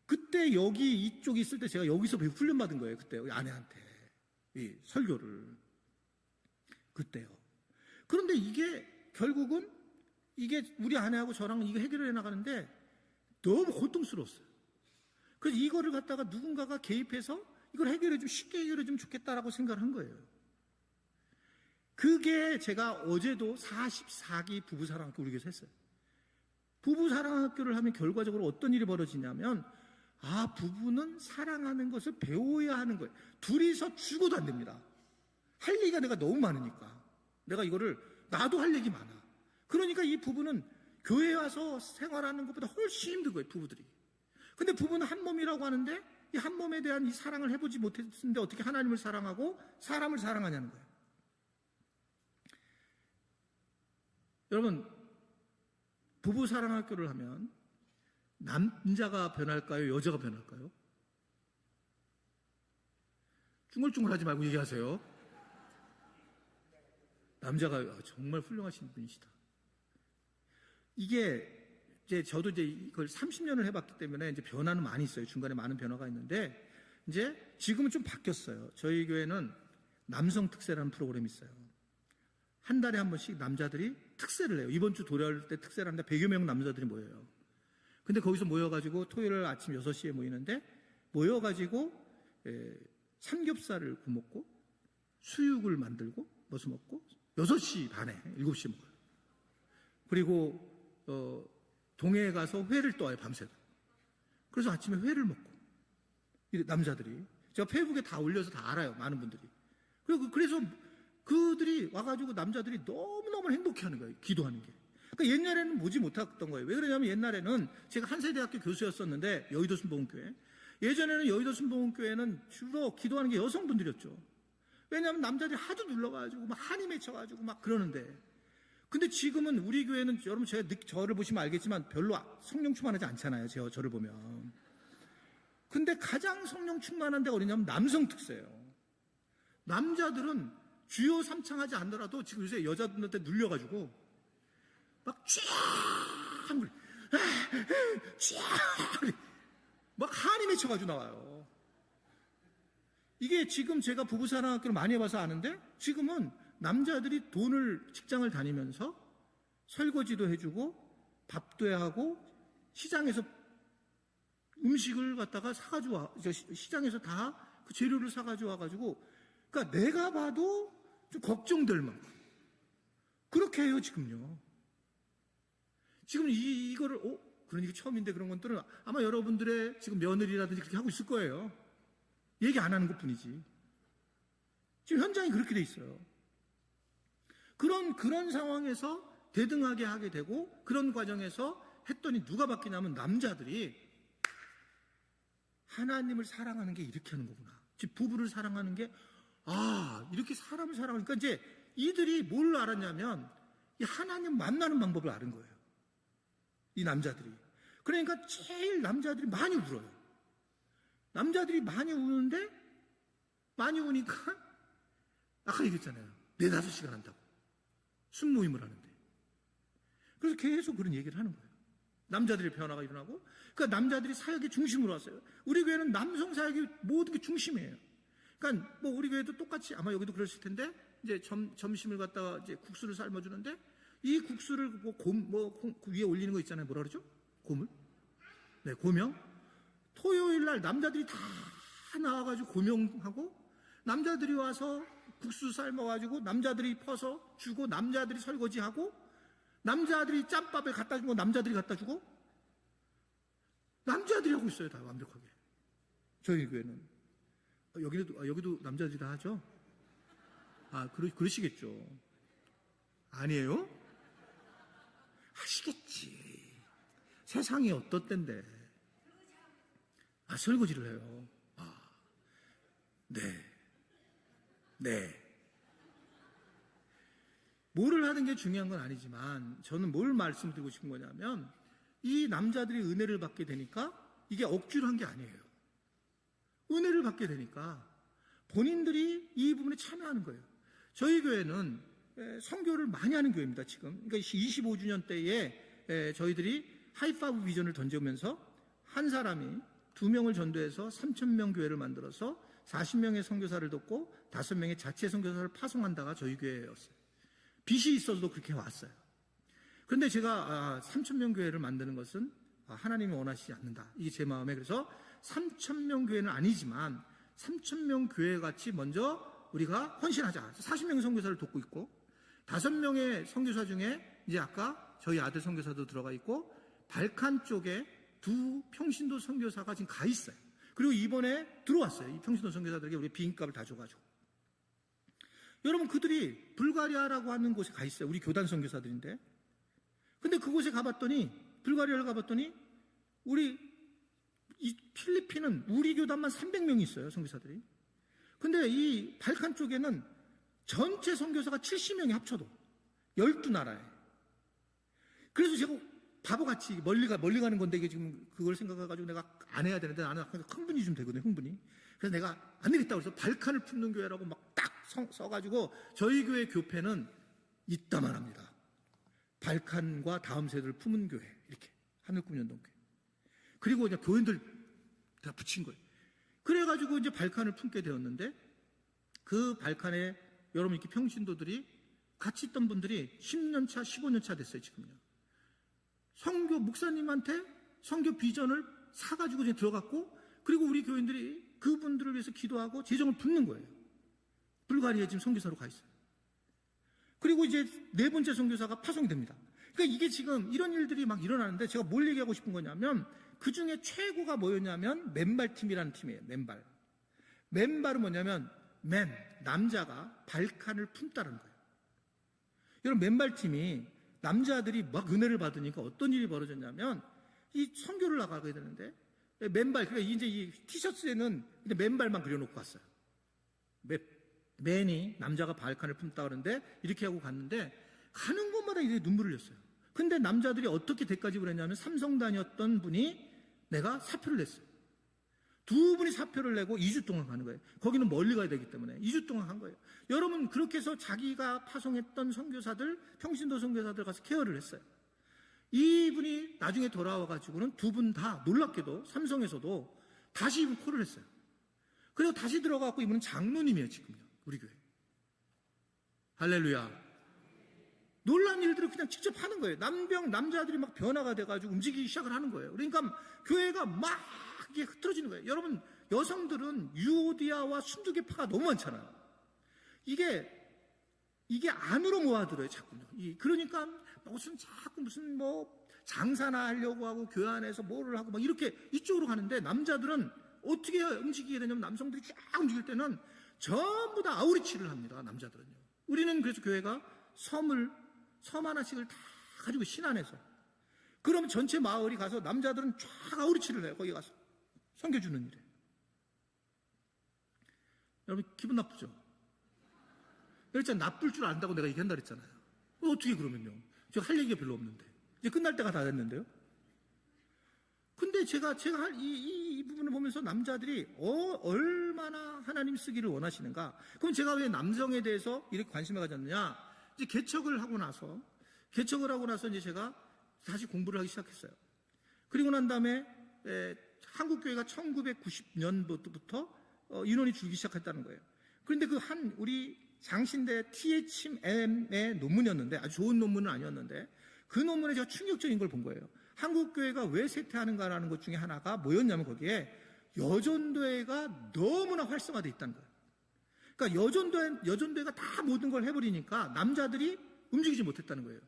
그때 여기 이쪽에 있을 때 제가 여기서 훈련받은 거예요. 그때 우리 아내한테 이 설교를. 그때요. 그런데 이게 결국은 이게 우리 아내하고 저랑 이거 해결을 해나가는데 너무 고통스러웠어요. 그래서 이거를 갖다가 누군가가 개입해서 이걸 쉽게 해결해 주면 좋겠다라고 생각을 한 거예요. 그게 제가 어제도 44기 부부사랑학교 우리 교회에서 했어요. 부부사랑학교를 하면 결과적으로 어떤 일이 벌어지냐면, 부부는 사랑하는 것을 배워야 하는 거예요. 둘이서 죽어도 안 됩니다. 할 얘기가 내가 너무 많으니까. 내가 이거를, 나도 할 얘기 많아. 그러니까 이 부부는 교회에 와서 생활하는 것보다 훨씬 힘든 거예요, 부부들이. 근데 부부는 한 몸이라고 하는데, 이 한 몸에 대한 이 사랑을 해보지 못했는데 어떻게 하나님을 사랑하고 사람을 사랑하냐는 거예요. 여러분, 부부사랑학교를 하면 남자가 변할까요? 여자가 변할까요? 중얼중얼하지 말고 얘기하세요. 남자가 정말 훌륭하신 분이시다. 이게 이제 저도 이제 이걸 30년을 해봤기 때문에 이제 변화는 많이 있어요. 중간에 많은 변화가 있는데 이제 지금은 좀 바뀌었어요. 저희 교회는 남성 특세라는 프로그램이 있어요. 한 달에 한 번씩 남자들이 특세를 해요. 이번 주 도래할 때 특세를 하는데 100여 명 남자들이 모여요. 근데 거기서 모여가지고 토요일 아침 6시에 모이는데 모여가지고 삼겹살을 구먹고 수육을 만들고 무슨 먹고 6시 반에 7시에 먹어요. 그리고 동해에 가서 회를 떠와요. 밤새도. 그래서 아침에 회를 먹고 남자들이 제가 페이북에 다 올려서 다 알아요. 많은 분들이. 그래서 그들이 와가지고 남자들이 너무너무 행복해하는 거예요. 기도하는 게. 그러니까 옛날에는 보지 못했던 거예요. 왜 그러냐면 옛날에는 제가 한세대학교 교수였었는데 여의도 순복음교회. 예전에는 여의도 순복음교회는 주로 기도하는 게 여성분들이었죠. 왜냐하면 남자들이 하도 눌러가지고 막 한이 맺혀가지고 막 그러는데. 근데 지금은 우리 교회는 여러분 제가 저를 보시면 알겠지만 별로 성령 충만하지 않잖아요. 저를 보면. 근데 가장 성령 충만한 데가 어디냐면 남성 특세예요. 남자들은 주요 삼창하지 않더라도 지금 요새 여자분한테 눌려가지고 막 쫙 그래. 쫙 그래. 막 한이 맺혀가지고 나와요. 이게 지금 제가 부부사랑학교를 많이 해봐서 아는데 지금은 남자들이 직장을 다니면서 설거지도 해주고 밥도 하고 시장에서 음식을 갖다가 사가지고 시장에서 다 그 재료를 사가지고 와가지고 그러니까 내가 봐도 좀 걱정될 만큼 그렇게 해요 지금요. 지금 이거를 그런 얘기 처음인데 그런 것들은 아마 여러분들의 지금 며느리라든지 그렇게 하고 있을 거예요. 얘기 안 하는 것뿐이지. 지금 현장이 그렇게 돼 있어요. 그런 상황에서 대등하게 하게 되고 그런 과정에서 했더니 누가 바뀌냐면 남자들이 하나님을 사랑하는 게 이렇게 하는 거구나. 즉 부부를 사랑하는 게 이렇게 사람을 사랑하니까 이제 이들이 뭘 알았냐면 이 하나님 만나는 방법을 아는 거예요. 이 남자들이. 그러니까 제일 남자들이 많이 울어요. 남자들이 많이 우는데 많이 우니까 아까 얘기했잖아요. 4-5시간 한다고. 순모임을 하는데. 그래서 계속 그런 얘기를 하는 거예요. 남자들의 변화가 일어나고 그러니까 남자들이 사역의 중심으로 왔어요. 우리 교회는 남성 사역이 모든 게 중심이에요. 그러니까 뭐 우리 교회도 똑같이 아마 여기도 그러실 텐데 이제 점심을 갖다가 이제 국수를 삶아주는데 이 국수를 그 위에 올리는 거 있잖아요. 뭐라 그러죠? 고물? 네, 고명. 토요일 날 남자들이 다 나와가지고 고명하고 남자들이 와서 국수 삶아가지고 남자들이 퍼서 주고 남자들이 설거지하고 남자들이 짬밥을 갖다 주고 남자들이 갖다 주고 남자들이 하고 있어요. 다 완벽하게. 저희 교회는. 여기도 남자들이 다 하죠? 그러시겠죠. 아니에요? 하시겠지. 세상이 어떻던데. 설거지를 해요. 네. 뭐를 하는 게 중요한 건 아니지만 저는 뭘 말씀드리고 싶은 거냐면 이 남자들이 은혜를 받게 되니까 이게 억지로 한 게 아니에요. 은혜를 받게 되니까 본인들이 이 부분에 참여하는 거예요. 저희 교회는 선교를 많이 하는 교회입니다. 지금. 그러니까 25주년 때에 저희들이 하이파이브 비전을 던져오면서 한 사람이 2명을 전도해서 3,000명 교회를 만들어서 40명의 선교사를 돕고 5명의 자체 선교사를 파송한다가 저희 교회였어요. 빚이 있어도 그렇게 왔어요. 그런데 제가 3,000명 교회를 만드는 것은 하나님이 원하시지 않는다. 이게 제 마음에. 그래서 3,000명 교회는 아니지만 3,000명 교회 같이 먼저 우리가 헌신하자. 40명의 선교사를 돕고 있고 5명의 선교사 중에 이제 아까 저희 아들 선교사도 들어가 있고 발칸 쪽에 2 평신도 선교사가 지금 가 있어요. 그리고 이번에 들어왔어요. 이 평신도 선교사들에게 우리 비행값을 다 줘가지고. 여러분, 그들이 불가리아라고 하는 곳에 가 있어요. 우리 교단 선교사들인데. 근데 그곳에 가봤더니, 불가리아를 가봤더니, 이 필리핀은 우리 교단만 300명이 있어요, 선교사들이. 근데 이 발칸 쪽에는 전체 선교사가 70명이 합쳐도 12나라에. 그래서 제가 바보같이 멀리 가는 건데 이게 지금 그걸 생각해가지고 내가 안 해야 되는데 나는 흥분이 좀 되거든요, 흥분이. 그래서 내가 안 되겠다고 해서 발칸을 품는 교회라고 막 딱 써가지고 저희 교회 교패는 있다만 합니다. 발칸과 다음 세대를 품은 교회, 이렇게. 하늘꿈연동교회. 그리고 이제 교인들 다 붙인 거예요. 그래가지고 이제 발칸을 품게 되었는데 그 발칸에 여러분 이렇게 평신도들이 같이 있던 분들이 10년차, 15년차 됐어요, 지금요. 선교 목사님한테 선교 비전을 사가지고 이제 들어갔고, 그리고 우리 교인들이 그분들을 위해서 기도하고 재정을 붓는 거예요. 불가리아에 지금 선교사로 가 있어요. 그리고 이제 4번째 선교사가 파송이 됩니다. 그러니까 이게 지금 이런 일들이 막 일어나는데 제가 뭘 얘기하고 싶은 거냐면 그 중에 최고가 뭐였냐면 맨발팀이라는 팀이에요. 맨발은 뭐냐면 남자가 발칸을 품다는 거예요. 여러분, 맨발팀이 남자들이 막 은혜를 받으니까 어떤 일이 벌어졌냐면 이 선교를 나가게 되는데 맨발, 그러니까 이제 이 티셔츠에는 맨발만 그려놓고 갔어요. 맨이 남자가 발칸을 품다 그러는데 이렇게 하고 갔는데 가는 곳마다 이제 눈물을 흘렸어요. 근데 남자들이 어떻게 대가집을 했냐면 삼성단이었던 분이 내가 사표를 냈어요. 2분이 사표를 내고 2주 동안 가는 거예요. 거기는 멀리 가야 되기 때문에 2주 동안 간 거예요. 여러분, 그렇게 해서 자기가 파송했던 선교사들, 평신도 선교사들 가서 케어를 했어요. 이분이 나중에 돌아와가지고는 2분 다 놀랍게도 삼성에서도 다시 이분 콜을 했어요. 그리고 다시 들어가고 이분은 장로님이에요, 지금요. 우리 교회. 할렐루야. 놀란 일들을 그냥 직접 하는 거예요. 남자들이 막 변화가 돼가지고 움직이기 시작을 하는 거예요. 그러니까 교회가 막 이게 흐트러지는 거예요. 여러분, 여성들은 유오디아와 순두개파가 너무 많잖아요. 이게 안으로 모아들어요, 자꾸요. 그러니까 무슨 장사나 하려고 하고 교회 안에서 뭐를 하고 막 이렇게 이쪽으로 가는데 남자들은 어떻게 움직이게 되냐면 남성들이 쫙 움직일 때는 전부 다 아우리치를 합니다, 남자들은요. 우리는 그래서 교회가 섬 하나씩을 다 가지고 신안에서. 그러면 전체 마을이 가서 남자들은 쫙 아우리치를 해요, 거기 가서. 섬겨주는 일에. 여러분, 기분 나쁘죠? 그랬잖아요. 나쁠 줄 안다고 내가 얘기한다 그랬잖아요. 어떻게 그러면요? 제가 할 얘기가 별로 없는데. 이제 끝날 때가 다 됐는데요. 근데 제가 이 부분을 보면서 남자들이 얼마나 하나님 쓰기를 원하시는가. 그럼 제가 왜 남성에 대해서 이렇게 관심을 가졌느냐. 이제 개척을 하고 나서 이제 제가 다시 공부를 하기 시작했어요. 그리고 난 다음에 한국교회가 1990년부터 인원이 줄기 시작했다는 거예요. 그런데 우리 장신대 THM의 논문이었는데, 아주 좋은 논문은 아니었는데, 그 논문에 제가 충격적인 걸 본 거예요. 한국교회가 왜 쇠퇴하는가라는 것 중에 하나가 뭐였냐면 거기에 여전도회가 너무나 활성화되어 있다는 거예요. 그러니까 여전도회가 다 모든 걸 해버리니까 남자들이 움직이지 못했다는 거예요.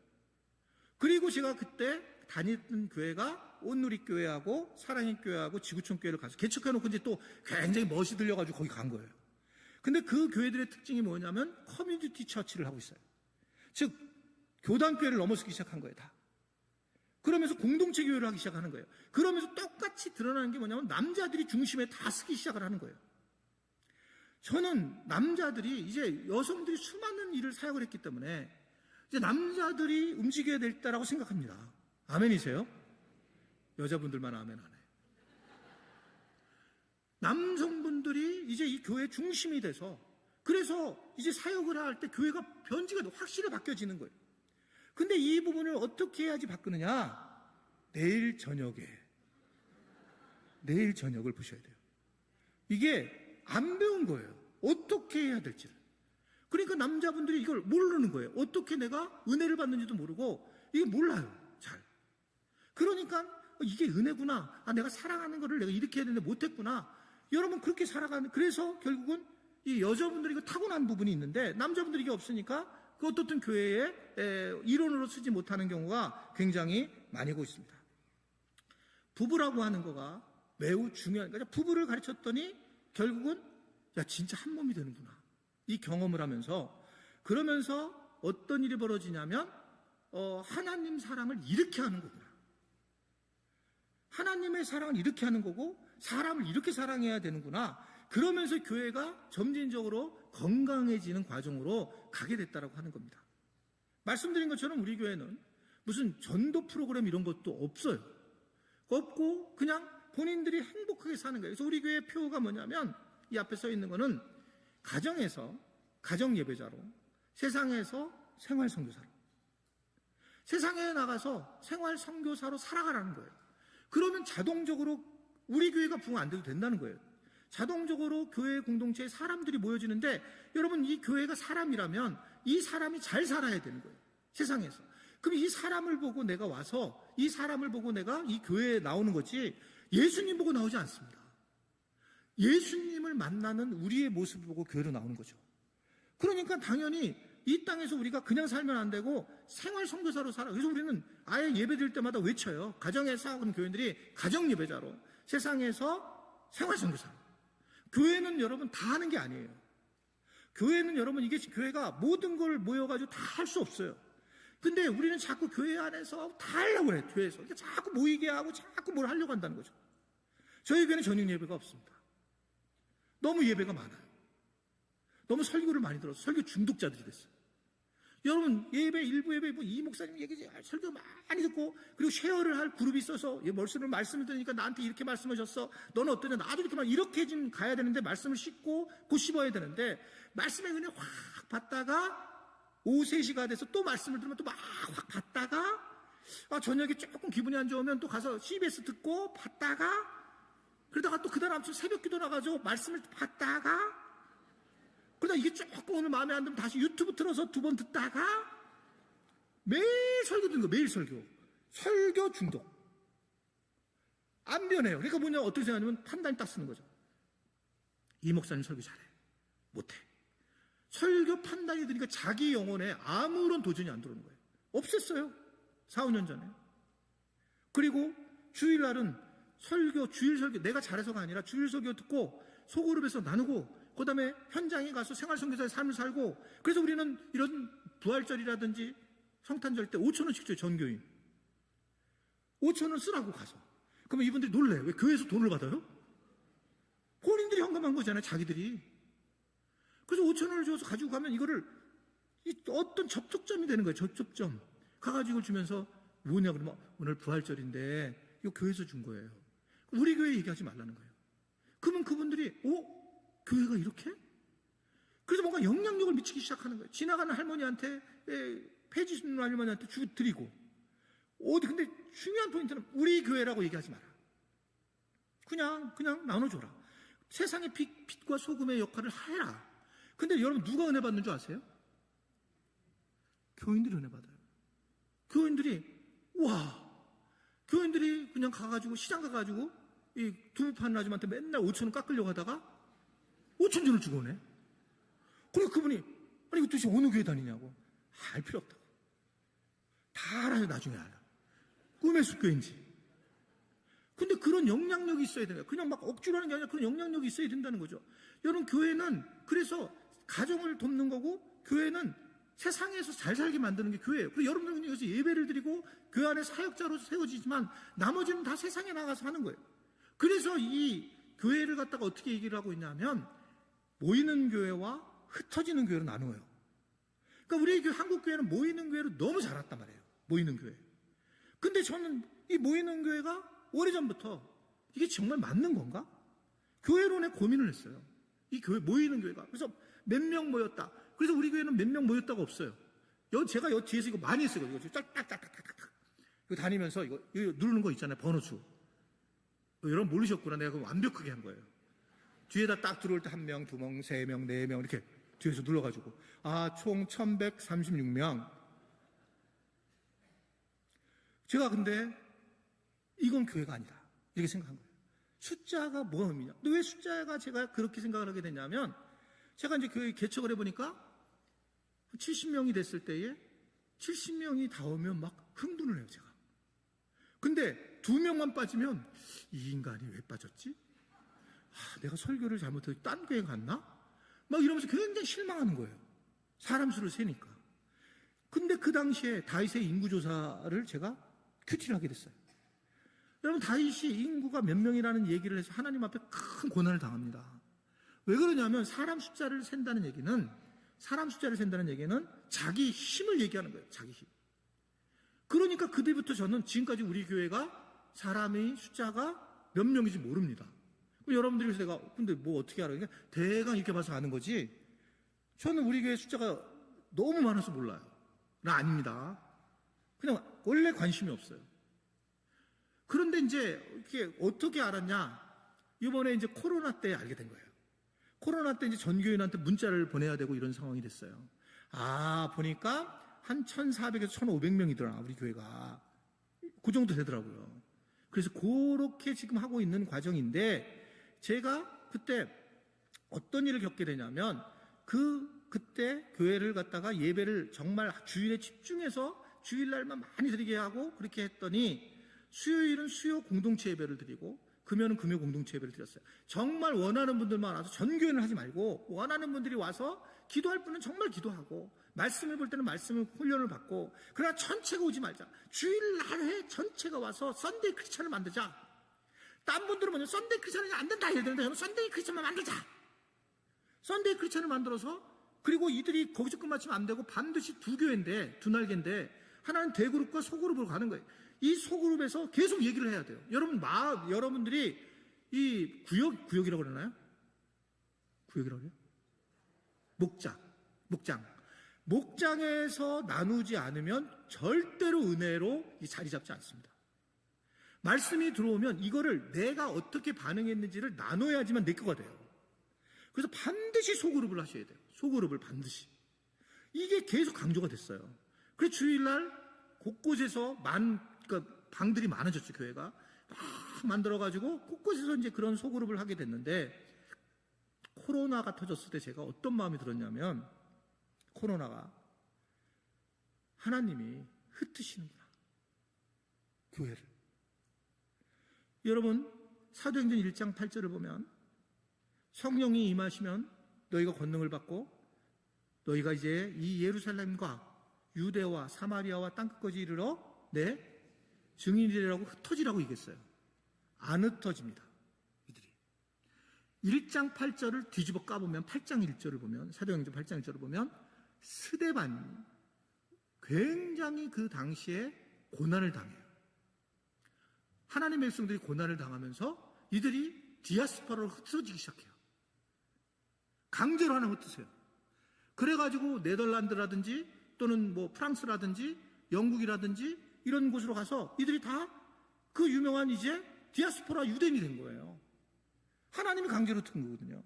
그리고 제가 그때 다니던 교회가 온누리교회하고 사랑의교회하고 지구촌교회를 가서 개척해놓고 이제 또 굉장히 멋이 들려가지고 거기 간 거예요. 근데 그 교회들의 특징이 뭐냐면 커뮤니티 처치를 하고 있어요. 즉 교단교회를 넘어서기 시작한 거예요, 다. 그러면서 공동체 교회를 하기 시작하는 거예요. 그러면서 똑같이 드러나는 게 뭐냐면 남자들이 중심에 다 서기 시작을 하는 거예요. 저는 남자들이 이제 여성들이 수많은 일을 사역을 했기 때문에 이제 남자들이 움직여야 될 때라고 생각합니다. 아멘이세요? 여자분들만 아멘 안 해요. 남성분들이 이제 이 교회 중심이 돼서 그래서 이제 사역을 할 때 교회가 변지가 확실히 바뀌어지는 거예요. 근데 이 부분을 어떻게 해야지 바꾸느냐? 내일 저녁을 보셔야 돼요. 이게 안 배운 거예요. 어떻게 해야 될지를. 그러니까 남자분들이 이걸 모르는 거예요. 어떻게 내가 은혜를 받는지도 모르고 이게 몰라요, 잘. 그러니까 이게 은혜구나. 내가 사랑하는 거를 내가 이렇게 해야 되는데 못했구나. 여러분 그렇게 살아가는, 그래서 결국은 이 여자분들이 이거 타고난 부분이 있는데 남자분들이 이게 없으니까 그 어떤 교회에 이론으로 쓰지 못하는 경우가 굉장히 많이 오고 있습니다. 부부라고 하는 거가 매우 중요한, 그러니까 부부를 가르쳤더니 결국은 야 진짜 한 몸이 되는구나, 이 경험을 하면서, 그러면서 어떤 일이 벌어지냐면 하나님 사랑을 이렇게 하는 거구나, 하나님의 사랑을 이렇게 하는 거고 사람을 이렇게 사랑해야 되는구나, 그러면서 교회가 점진적으로 건강해지는 과정으로 가게 됐다라고 하는 겁니다. 말씀드린 것처럼 우리 교회는 무슨 전도 프로그램 이런 것도 없어요. 없고 그냥 본인들이 행복하게 사는 거예요. 그래서 우리 교회의 표가 뭐냐면 이 앞에 써 있는 거는 가정에서 가정 예배자로, 세상에서 생활 선교사로, 세상에 나가서 생활 선교사로 살아가라는 거예요. 그러면 자동적으로 우리 교회가 부흥 안 돼도 된다는 거예요. 자동적으로 교회 공동체에 사람들이 모여지는데, 여러분 이 교회가 사람이라면 이 사람이 잘 살아야 되는 거예요, 세상에서. 그럼 이 사람을 보고 내가 와서, 이 사람을 보고 내가 이 교회에 나오는 거지 예수님 보고 나오지 않습니다. 예수님을 만나는 우리의 모습을 보고 교회로 나오는 거죠. 그러니까 당연히 이 땅에서 우리가 그냥 살면 안 되고 생활 선교사로 살아. 그래서 우리는 아예 예배 드릴 때마다 외쳐요. 가정에서 하는 교회들이 가정 예배자로, 세상에서 생활 선교사로. 교회는 여러분 다 하는 게 아니에요. 교회는 여러분, 이게 교회가 모든 걸 모여가지고 다 할 수 없어요. 근데 우리는 자꾸 교회 안에서 다 하려고 해요. 교회에서 그러니까 자꾸 모이게 하고 자꾸 뭘 하려고 한다는 거죠. 저희 교회는 저녁 예배가 없습니다. 너무 예배가 많아요. 너무 설교를 많이 들어서 설교 중독자들이 됐어요. 여러분 예배, 일부 예배 이 목사님 얘기 설교 많이 듣고, 그리고 쉐어를 할 그룹이 있어서 말씀을 들으니까 나한테 이렇게 말씀하셨어, 너는 어떠냐, 나도 이렇게 좀 가야 되는데, 말씀을 씻고 곧 씹어야 되는데 말씀의 은혜 확 받다가 오후 3시가 돼서 또 말씀을 들으면 또 막 확 받다가 저녁에 조금 기분이 안 좋으면 또 가서 CBS 듣고 받다가, 그러다가 또 그다음 아침 새벽 기도 나가지고 말씀을 받다가, 그러다 이게 조금 오늘 마음에 안 들면 다시 유튜브 틀어서 2번 듣다가, 매일 설교 듣는 거, 매일 설교 중독. 안 변해요. 그러니까 뭐냐, 어떻게 생각하냐면 판단이 딱 쓰는 거죠. 이 목사님 설교 잘해, 못해. 설교 판단이 드니까 자기 영혼에 아무런 도전이 안 들어오는 거예요. 없앴어요, 4, 5년 전에. 그리고 주일날은 주일 설교, 내가 잘해서가 아니라 주일 설교 듣고 소그룹에서 나누고, 그 다음에 현장에 가서 생활선교사의 삶을 살고. 그래서 우리는 이런 부활절이라든지 성탄절 때 5,000원씩 줘요, 전교인. 5,000원 쓰라고 가서. 그러면 이분들이 놀래요. 왜 교회에서 돈을 받아요? 본인들이 헌금한 거잖아요, 자기들이. 그래서 5,000원을 줘서 가지고 가면 이거를 어떤 접촉점이 되는 거예요, 접촉점. 가가지고 주면서 뭐냐 그러면 오늘 부활절인데 이거 교회에서 준 거예요. 우리 교회 얘기하지 말라는 거예요. 그러면 그분들이 교회가 이렇게? 그래서 뭔가 영향력을 미치기 시작하는 거예요. 지나가는 할머니한테, 폐지 있는 할머니한테 드리고. 근데 중요한 포인트는 우리 교회라고 얘기하지 마라. 그냥 나눠줘라. 세상의 빛과 소금의 역할을 해라. 근데 여러분 누가 은혜 받는 줄 아세요? 교인들이 은혜 받아요. 교인들이 그냥 가가지고, 시장 가가지고 이 두부 파는 아줌마한테 맨날 5,000원 깎으려고 하다가 5,000원을 주고 오네. 그리고 그분이 이거 도대체 어느 교회 다니냐고. 알 필요 없다고. 다 알아요, 나중에 알아. 꿈의 숲교인지. 근데 그런 영향력이 있어야 돼요. 그냥 막 억지로 하는 게 아니라 그런 영향력이 있어야 된다는 거죠. 여러분 교회는 그래서 가정을 돕는 거고, 교회는 세상에서 잘 살게 만드는 게 교회예요. 그리고 여러분들은 여기서 예배를 드리고 그 안에 사역자로 세워지지만 나머지는 다 세상에 나가서 하는 거예요. 그래서 이 교회를 갖다가 어떻게 얘기를 하고 있냐면 모이는 교회와 흩어지는 교회로 나누어요. 그러니까 우리 한국 교회는 모이는 교회로 너무 자랐단 말이에요. 모이는 교회. 근데 저는 이 모이는 교회가 오래전부터 이게 정말 맞는 건가? 교회론에 고민을 했어요. 이 교회, 모이는 교회가. 그래서 몇 명 모였다. 그래서 우리 교회는 몇 명 모였다가 없어요. 제가 뒤에서 이거 많이 했어요. 이거 짝짝짝짝짝짝. 이거 다니면서 이거 누르는 거 있잖아요. 번호수. 여러분 모르셨구나. 내가 그거 완벽하게 한 거예요. 뒤에다 딱 들어올 때 1명, 2명, 3명, 4명 이렇게 뒤에서 눌러가지고. 총 1,136명. 제가 근데 이건 교회가 아니다. 이렇게 생각한 거예요. 숫자가 뭐가 의미냐? 근데 왜 숫자가 제가 그렇게 생각을 하게 됐냐면, 제가 이제 교회 개척을 해보니까 70명이 됐을 때에 70명이 다 오면 막 흥분을 해요, 제가. 근데 2명만 빠지면 이 인간이 왜 빠졌지? 내가 설교를 잘못해서 딴 교회 갔나? 막 이러면서 굉장히 실망하는 거예요. 사람 수를 세니까. 근데 그 당시에 다윗의 인구조사를 제가 큐티를 하게 됐어요. 여러분, 다윗이 인구가 몇 명이라는 얘기를 해서 하나님 앞에 큰 고난을 당합니다. 왜 그러냐면 사람 숫자를 센다는 얘기는 자기 힘을 얘기하는 거예요. 자기 힘. 그러니까 그때부터 저는 지금까지 우리 교회가 사람의 숫자가 몇 명인지 모릅니다. 여러분들이 그래서 내가 근데 뭐 어떻게 알아요? 대강 이렇게 봐서 아는 거지. 저는 우리 교회 숫자가 너무 많아서 몰라요. 나 아닙니다. 그냥 원래 관심이 없어요. 그런데 이제 이렇게 어떻게 알았냐? 이번에 이제 코로나 때 알게 된 거예요. 코로나 때 이제 전교인한테 문자를 보내야 되고 이런 상황이 됐어요. 보니까 한 1,400에서 1,500명이더라, 우리 교회가. 그 정도 되더라고요. 그래서 그렇게 지금 하고 있는 과정인데, 제가 그때 어떤 일을 겪게 되냐면, 그때 교회를 갖다가 예배를 정말 주일에 집중해서 주일날만 많이 드리게 하고 그렇게 했더니, 수요일은 수요 공동체 예배를 드리고 금요일은 금요 공동체 예배를 드렸어요. 정말 원하는 분들만 와서 전교회는 하지 말고 원하는 분들이 와서 기도할 분은 정말 기도하고 말씀을 볼 때는 말씀을 훈련을 받고, 그러나 전체가 오지 말자. 주일날에 전체가 와서 썬데이 크리스찬을 만들자. 딴 분들은 뭐냐, 썬데이 크리스찬이 안 된다 해야 되는데 저는 썬데이 크리스찬만 만들자. 썬데이 크리스찬을 만들어서, 그리고 이들이 거기서 끝마치면 안 되고 반드시 두 교회인데, 두 날개인데 하나는 대그룹과 소그룹으로 가는 거예요. 이 소그룹에서 계속 얘기를 해야 돼요. 여러분들이 이 구역이라고 그러나요? 구역이라고 해요? 목장에서 나누지 않으면 절대로 은혜로 자리 잡지 않습니다. 말씀이 들어오면 이거를 내가 어떻게 반응했는지를 나눠야지만 내 거가 돼요. 그래서 반드시 소그룹을 하셔야 돼요. 소그룹을 반드시. 이게 계속 강조가 됐어요. 그래서 주일날 곳곳에서 그러니까 방들이 많아졌죠, 교회가. 막 만들어가지고 곳곳에서 이제 그런 소그룹을 하게 됐는데, 코로나가 터졌을 때 제가 어떤 마음이 들었냐면, 코로나가 하나님이 흩으시는구나, 교회를. 여러분, 사도행전 1장 8절을 보면 성령이 임하시면 너희가 권능을 받고 너희가 이제 이 예루살렘과 유대와 사마리아와 땅끝까지 이르러 내 증인이라고 흩어지라고 얘기했어요. 안 흩어집니다, 이들이. 1장 8절을 뒤집어 까보면, 8장 1절을 보면, 사도행전 8장 1절을 보면 스데반이 굉장히 그 당시에 고난을 당해요. 하나님의 백성들이 고난을 당하면서 이들이 디아스포라로 흩어지기 시작해요. 강제로 하나 흩으세요. 그래가지고 네덜란드라든지 또는 뭐 프랑스라든지 영국이라든지 이런 곳으로 가서 이들이 다 그 유명한 이제 디아스포라 유대인이 된 거예요. 하나님이 강제로 튼 거거든요.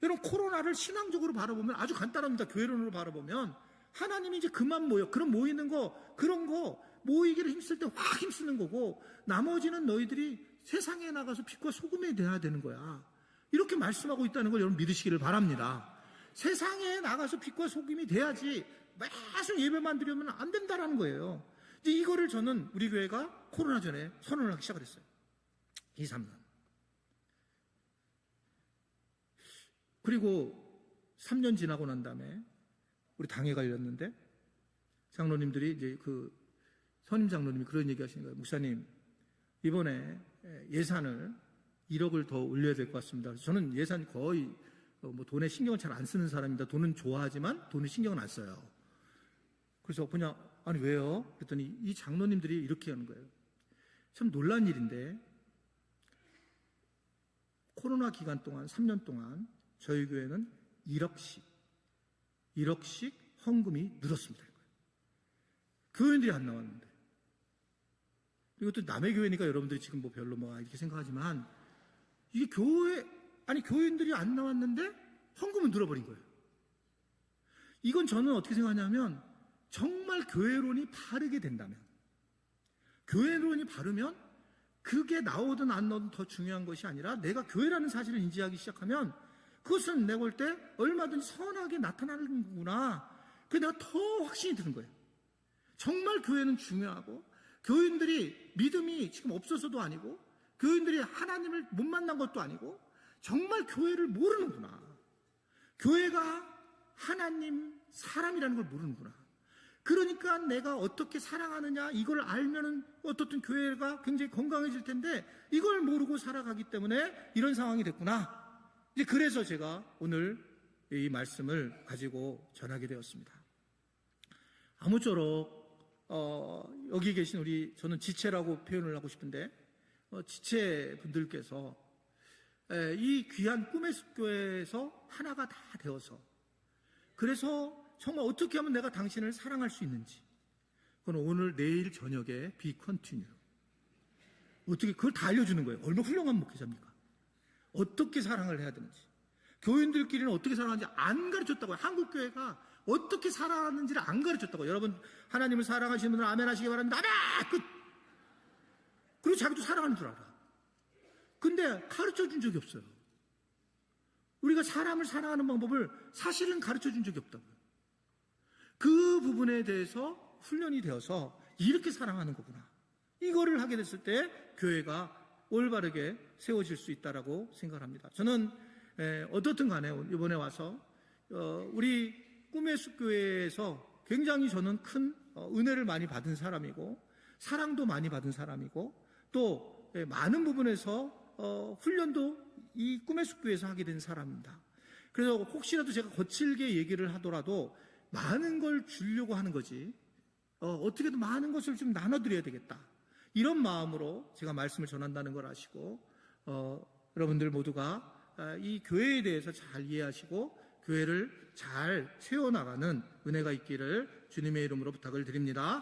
여러분, 코로나를 신앙적으로 바라보면 아주 간단합니다. 교회론으로 바라보면 하나님이 이제 그만 그런 모이는 거, 그런 거 모이기를 힘쓸 때 확 힘쓰는 거고, 나머지는 너희들이 세상에 나가서 빛과 소금이 돼야 되는 거야. 이렇게 말씀하고 있다는 걸 여러분 믿으시기를 바랍니다. 세상에 나가서 빛과 소금이 돼야지 계속 예배만 드리면 안 된다라는 거예요. 이제 이거를 저는 우리 교회가 코로나 전에 선언을 하기 시작을 했어요. 2, 3년. 그리고 3년 지나고 난 다음에 우리 당회가 열렸는데, 장로님들이 이제 그 선임 장로님이 그런 얘기 하시는 거예요. 목사님, 이번에 예산을 1억을 더 올려야 될 것 같습니다. 그래서 저는 예산 거의 뭐 돈에 신경을 잘 안 쓰는 사람입니다. 돈은 좋아하지만 돈에 신경을 안 써요. 그래서 그냥 아니 왜요? 그랬더니 이 장로님들이 이렇게 하는 거예요. 참 놀란 일인데, 코로나 기간 동안 3년 동안 저희 교회는 1억씩 헌금이 늘었습니다. 교회인들이 안 나왔는데. 이것도 남의 교회니까 여러분들이 지금 뭐 별로 이렇게 생각하지만, 이게 교회인들이 안 나왔는데 헌금은 늘어버린 거예요. 이건 저는 어떻게 생각하냐면, 정말 교회론이 바르게 된다면, 교회론이 바르면 그게 나오든 안 나오든 더 중요한 것이 아니라 내가 교회라는 사실을 인지하기 시작하면 그것은 내가 볼 때 얼마든지 선하게 나타나는 거구나. 그게 내가 더 확신이 드는 거예요. 정말 교회는 중요하고 교인들이 믿음이 지금 없어서도 아니고 교인들이 하나님을 못 만난 것도 아니고 정말 교회를 모르는구나. 교회가 하나님, 사람이라는 걸 모르는구나. 그러니까 내가 어떻게 사랑하느냐 이걸 알면은 어떻든 교회가 굉장히 건강해질 텐데 이걸 모르고 살아가기 때문에 이런 상황이 됐구나. 이제 그래서 제가 오늘 이 말씀을 가지고 전하게 되었습니다. 아무쪼록 여기 계신 저는 지체라고 표현을 하고 싶은데 지체분들께서 이 귀한 꿈의 숲교회에서 하나가 다 되어서 그래서 정말 어떻게 하면 내가 당신을 사랑할 수 있는지 그건 오늘 내일 저녁에 비컨티뉴 어떻게 그걸 다 알려주는 거예요. 얼마나 훌륭한 목회자입니까? 어떻게 사랑을 해야 되는지 교인들끼리는 어떻게 사랑하는지 안 가르쳤다고요. 한국교회가 어떻게 살아가는지를 안 가르쳤다고요. 여러분 하나님을 사랑하시는 분들 아멘 하시기 바랍니다. 아멘! 끝! 그리고 자기도 사랑하는 줄 알아. 근데 가르쳐준 적이 없어요. 우리가 사람을 사랑하는 방법을 사실은 가르쳐준 적이 없다고요. 그 부분에 대해서 훈련이 되어서 이렇게 사랑하는 거구나. 이거를 하게 됐을 때 교회가 올바르게 세워질 수 있다라고 생각합니다. 저는 어떻든 간에 이번에 와서 우리 꿈의 숲교회에서 굉장히 저는 큰 은혜를 많이 받은 사람이고 사랑도 많이 받은 사람이고 또 많은 부분에서 훈련도 이 꿈의 숲교회에서 하게 된 사람입니다. 그래서 혹시라도 제가 거칠게 얘기를 하더라도 많은 걸 주려고 하는 거지 어떻게든 많은 것을 좀 나눠드려야 되겠다. 이런 마음으로 제가 말씀을 전한다는 걸 아시고 여러분들 모두가 이 교회에 대해서 잘 이해하시고 교회를 잘 세워나가는 은혜가 있기를 주님의 이름으로 부탁을 드립니다.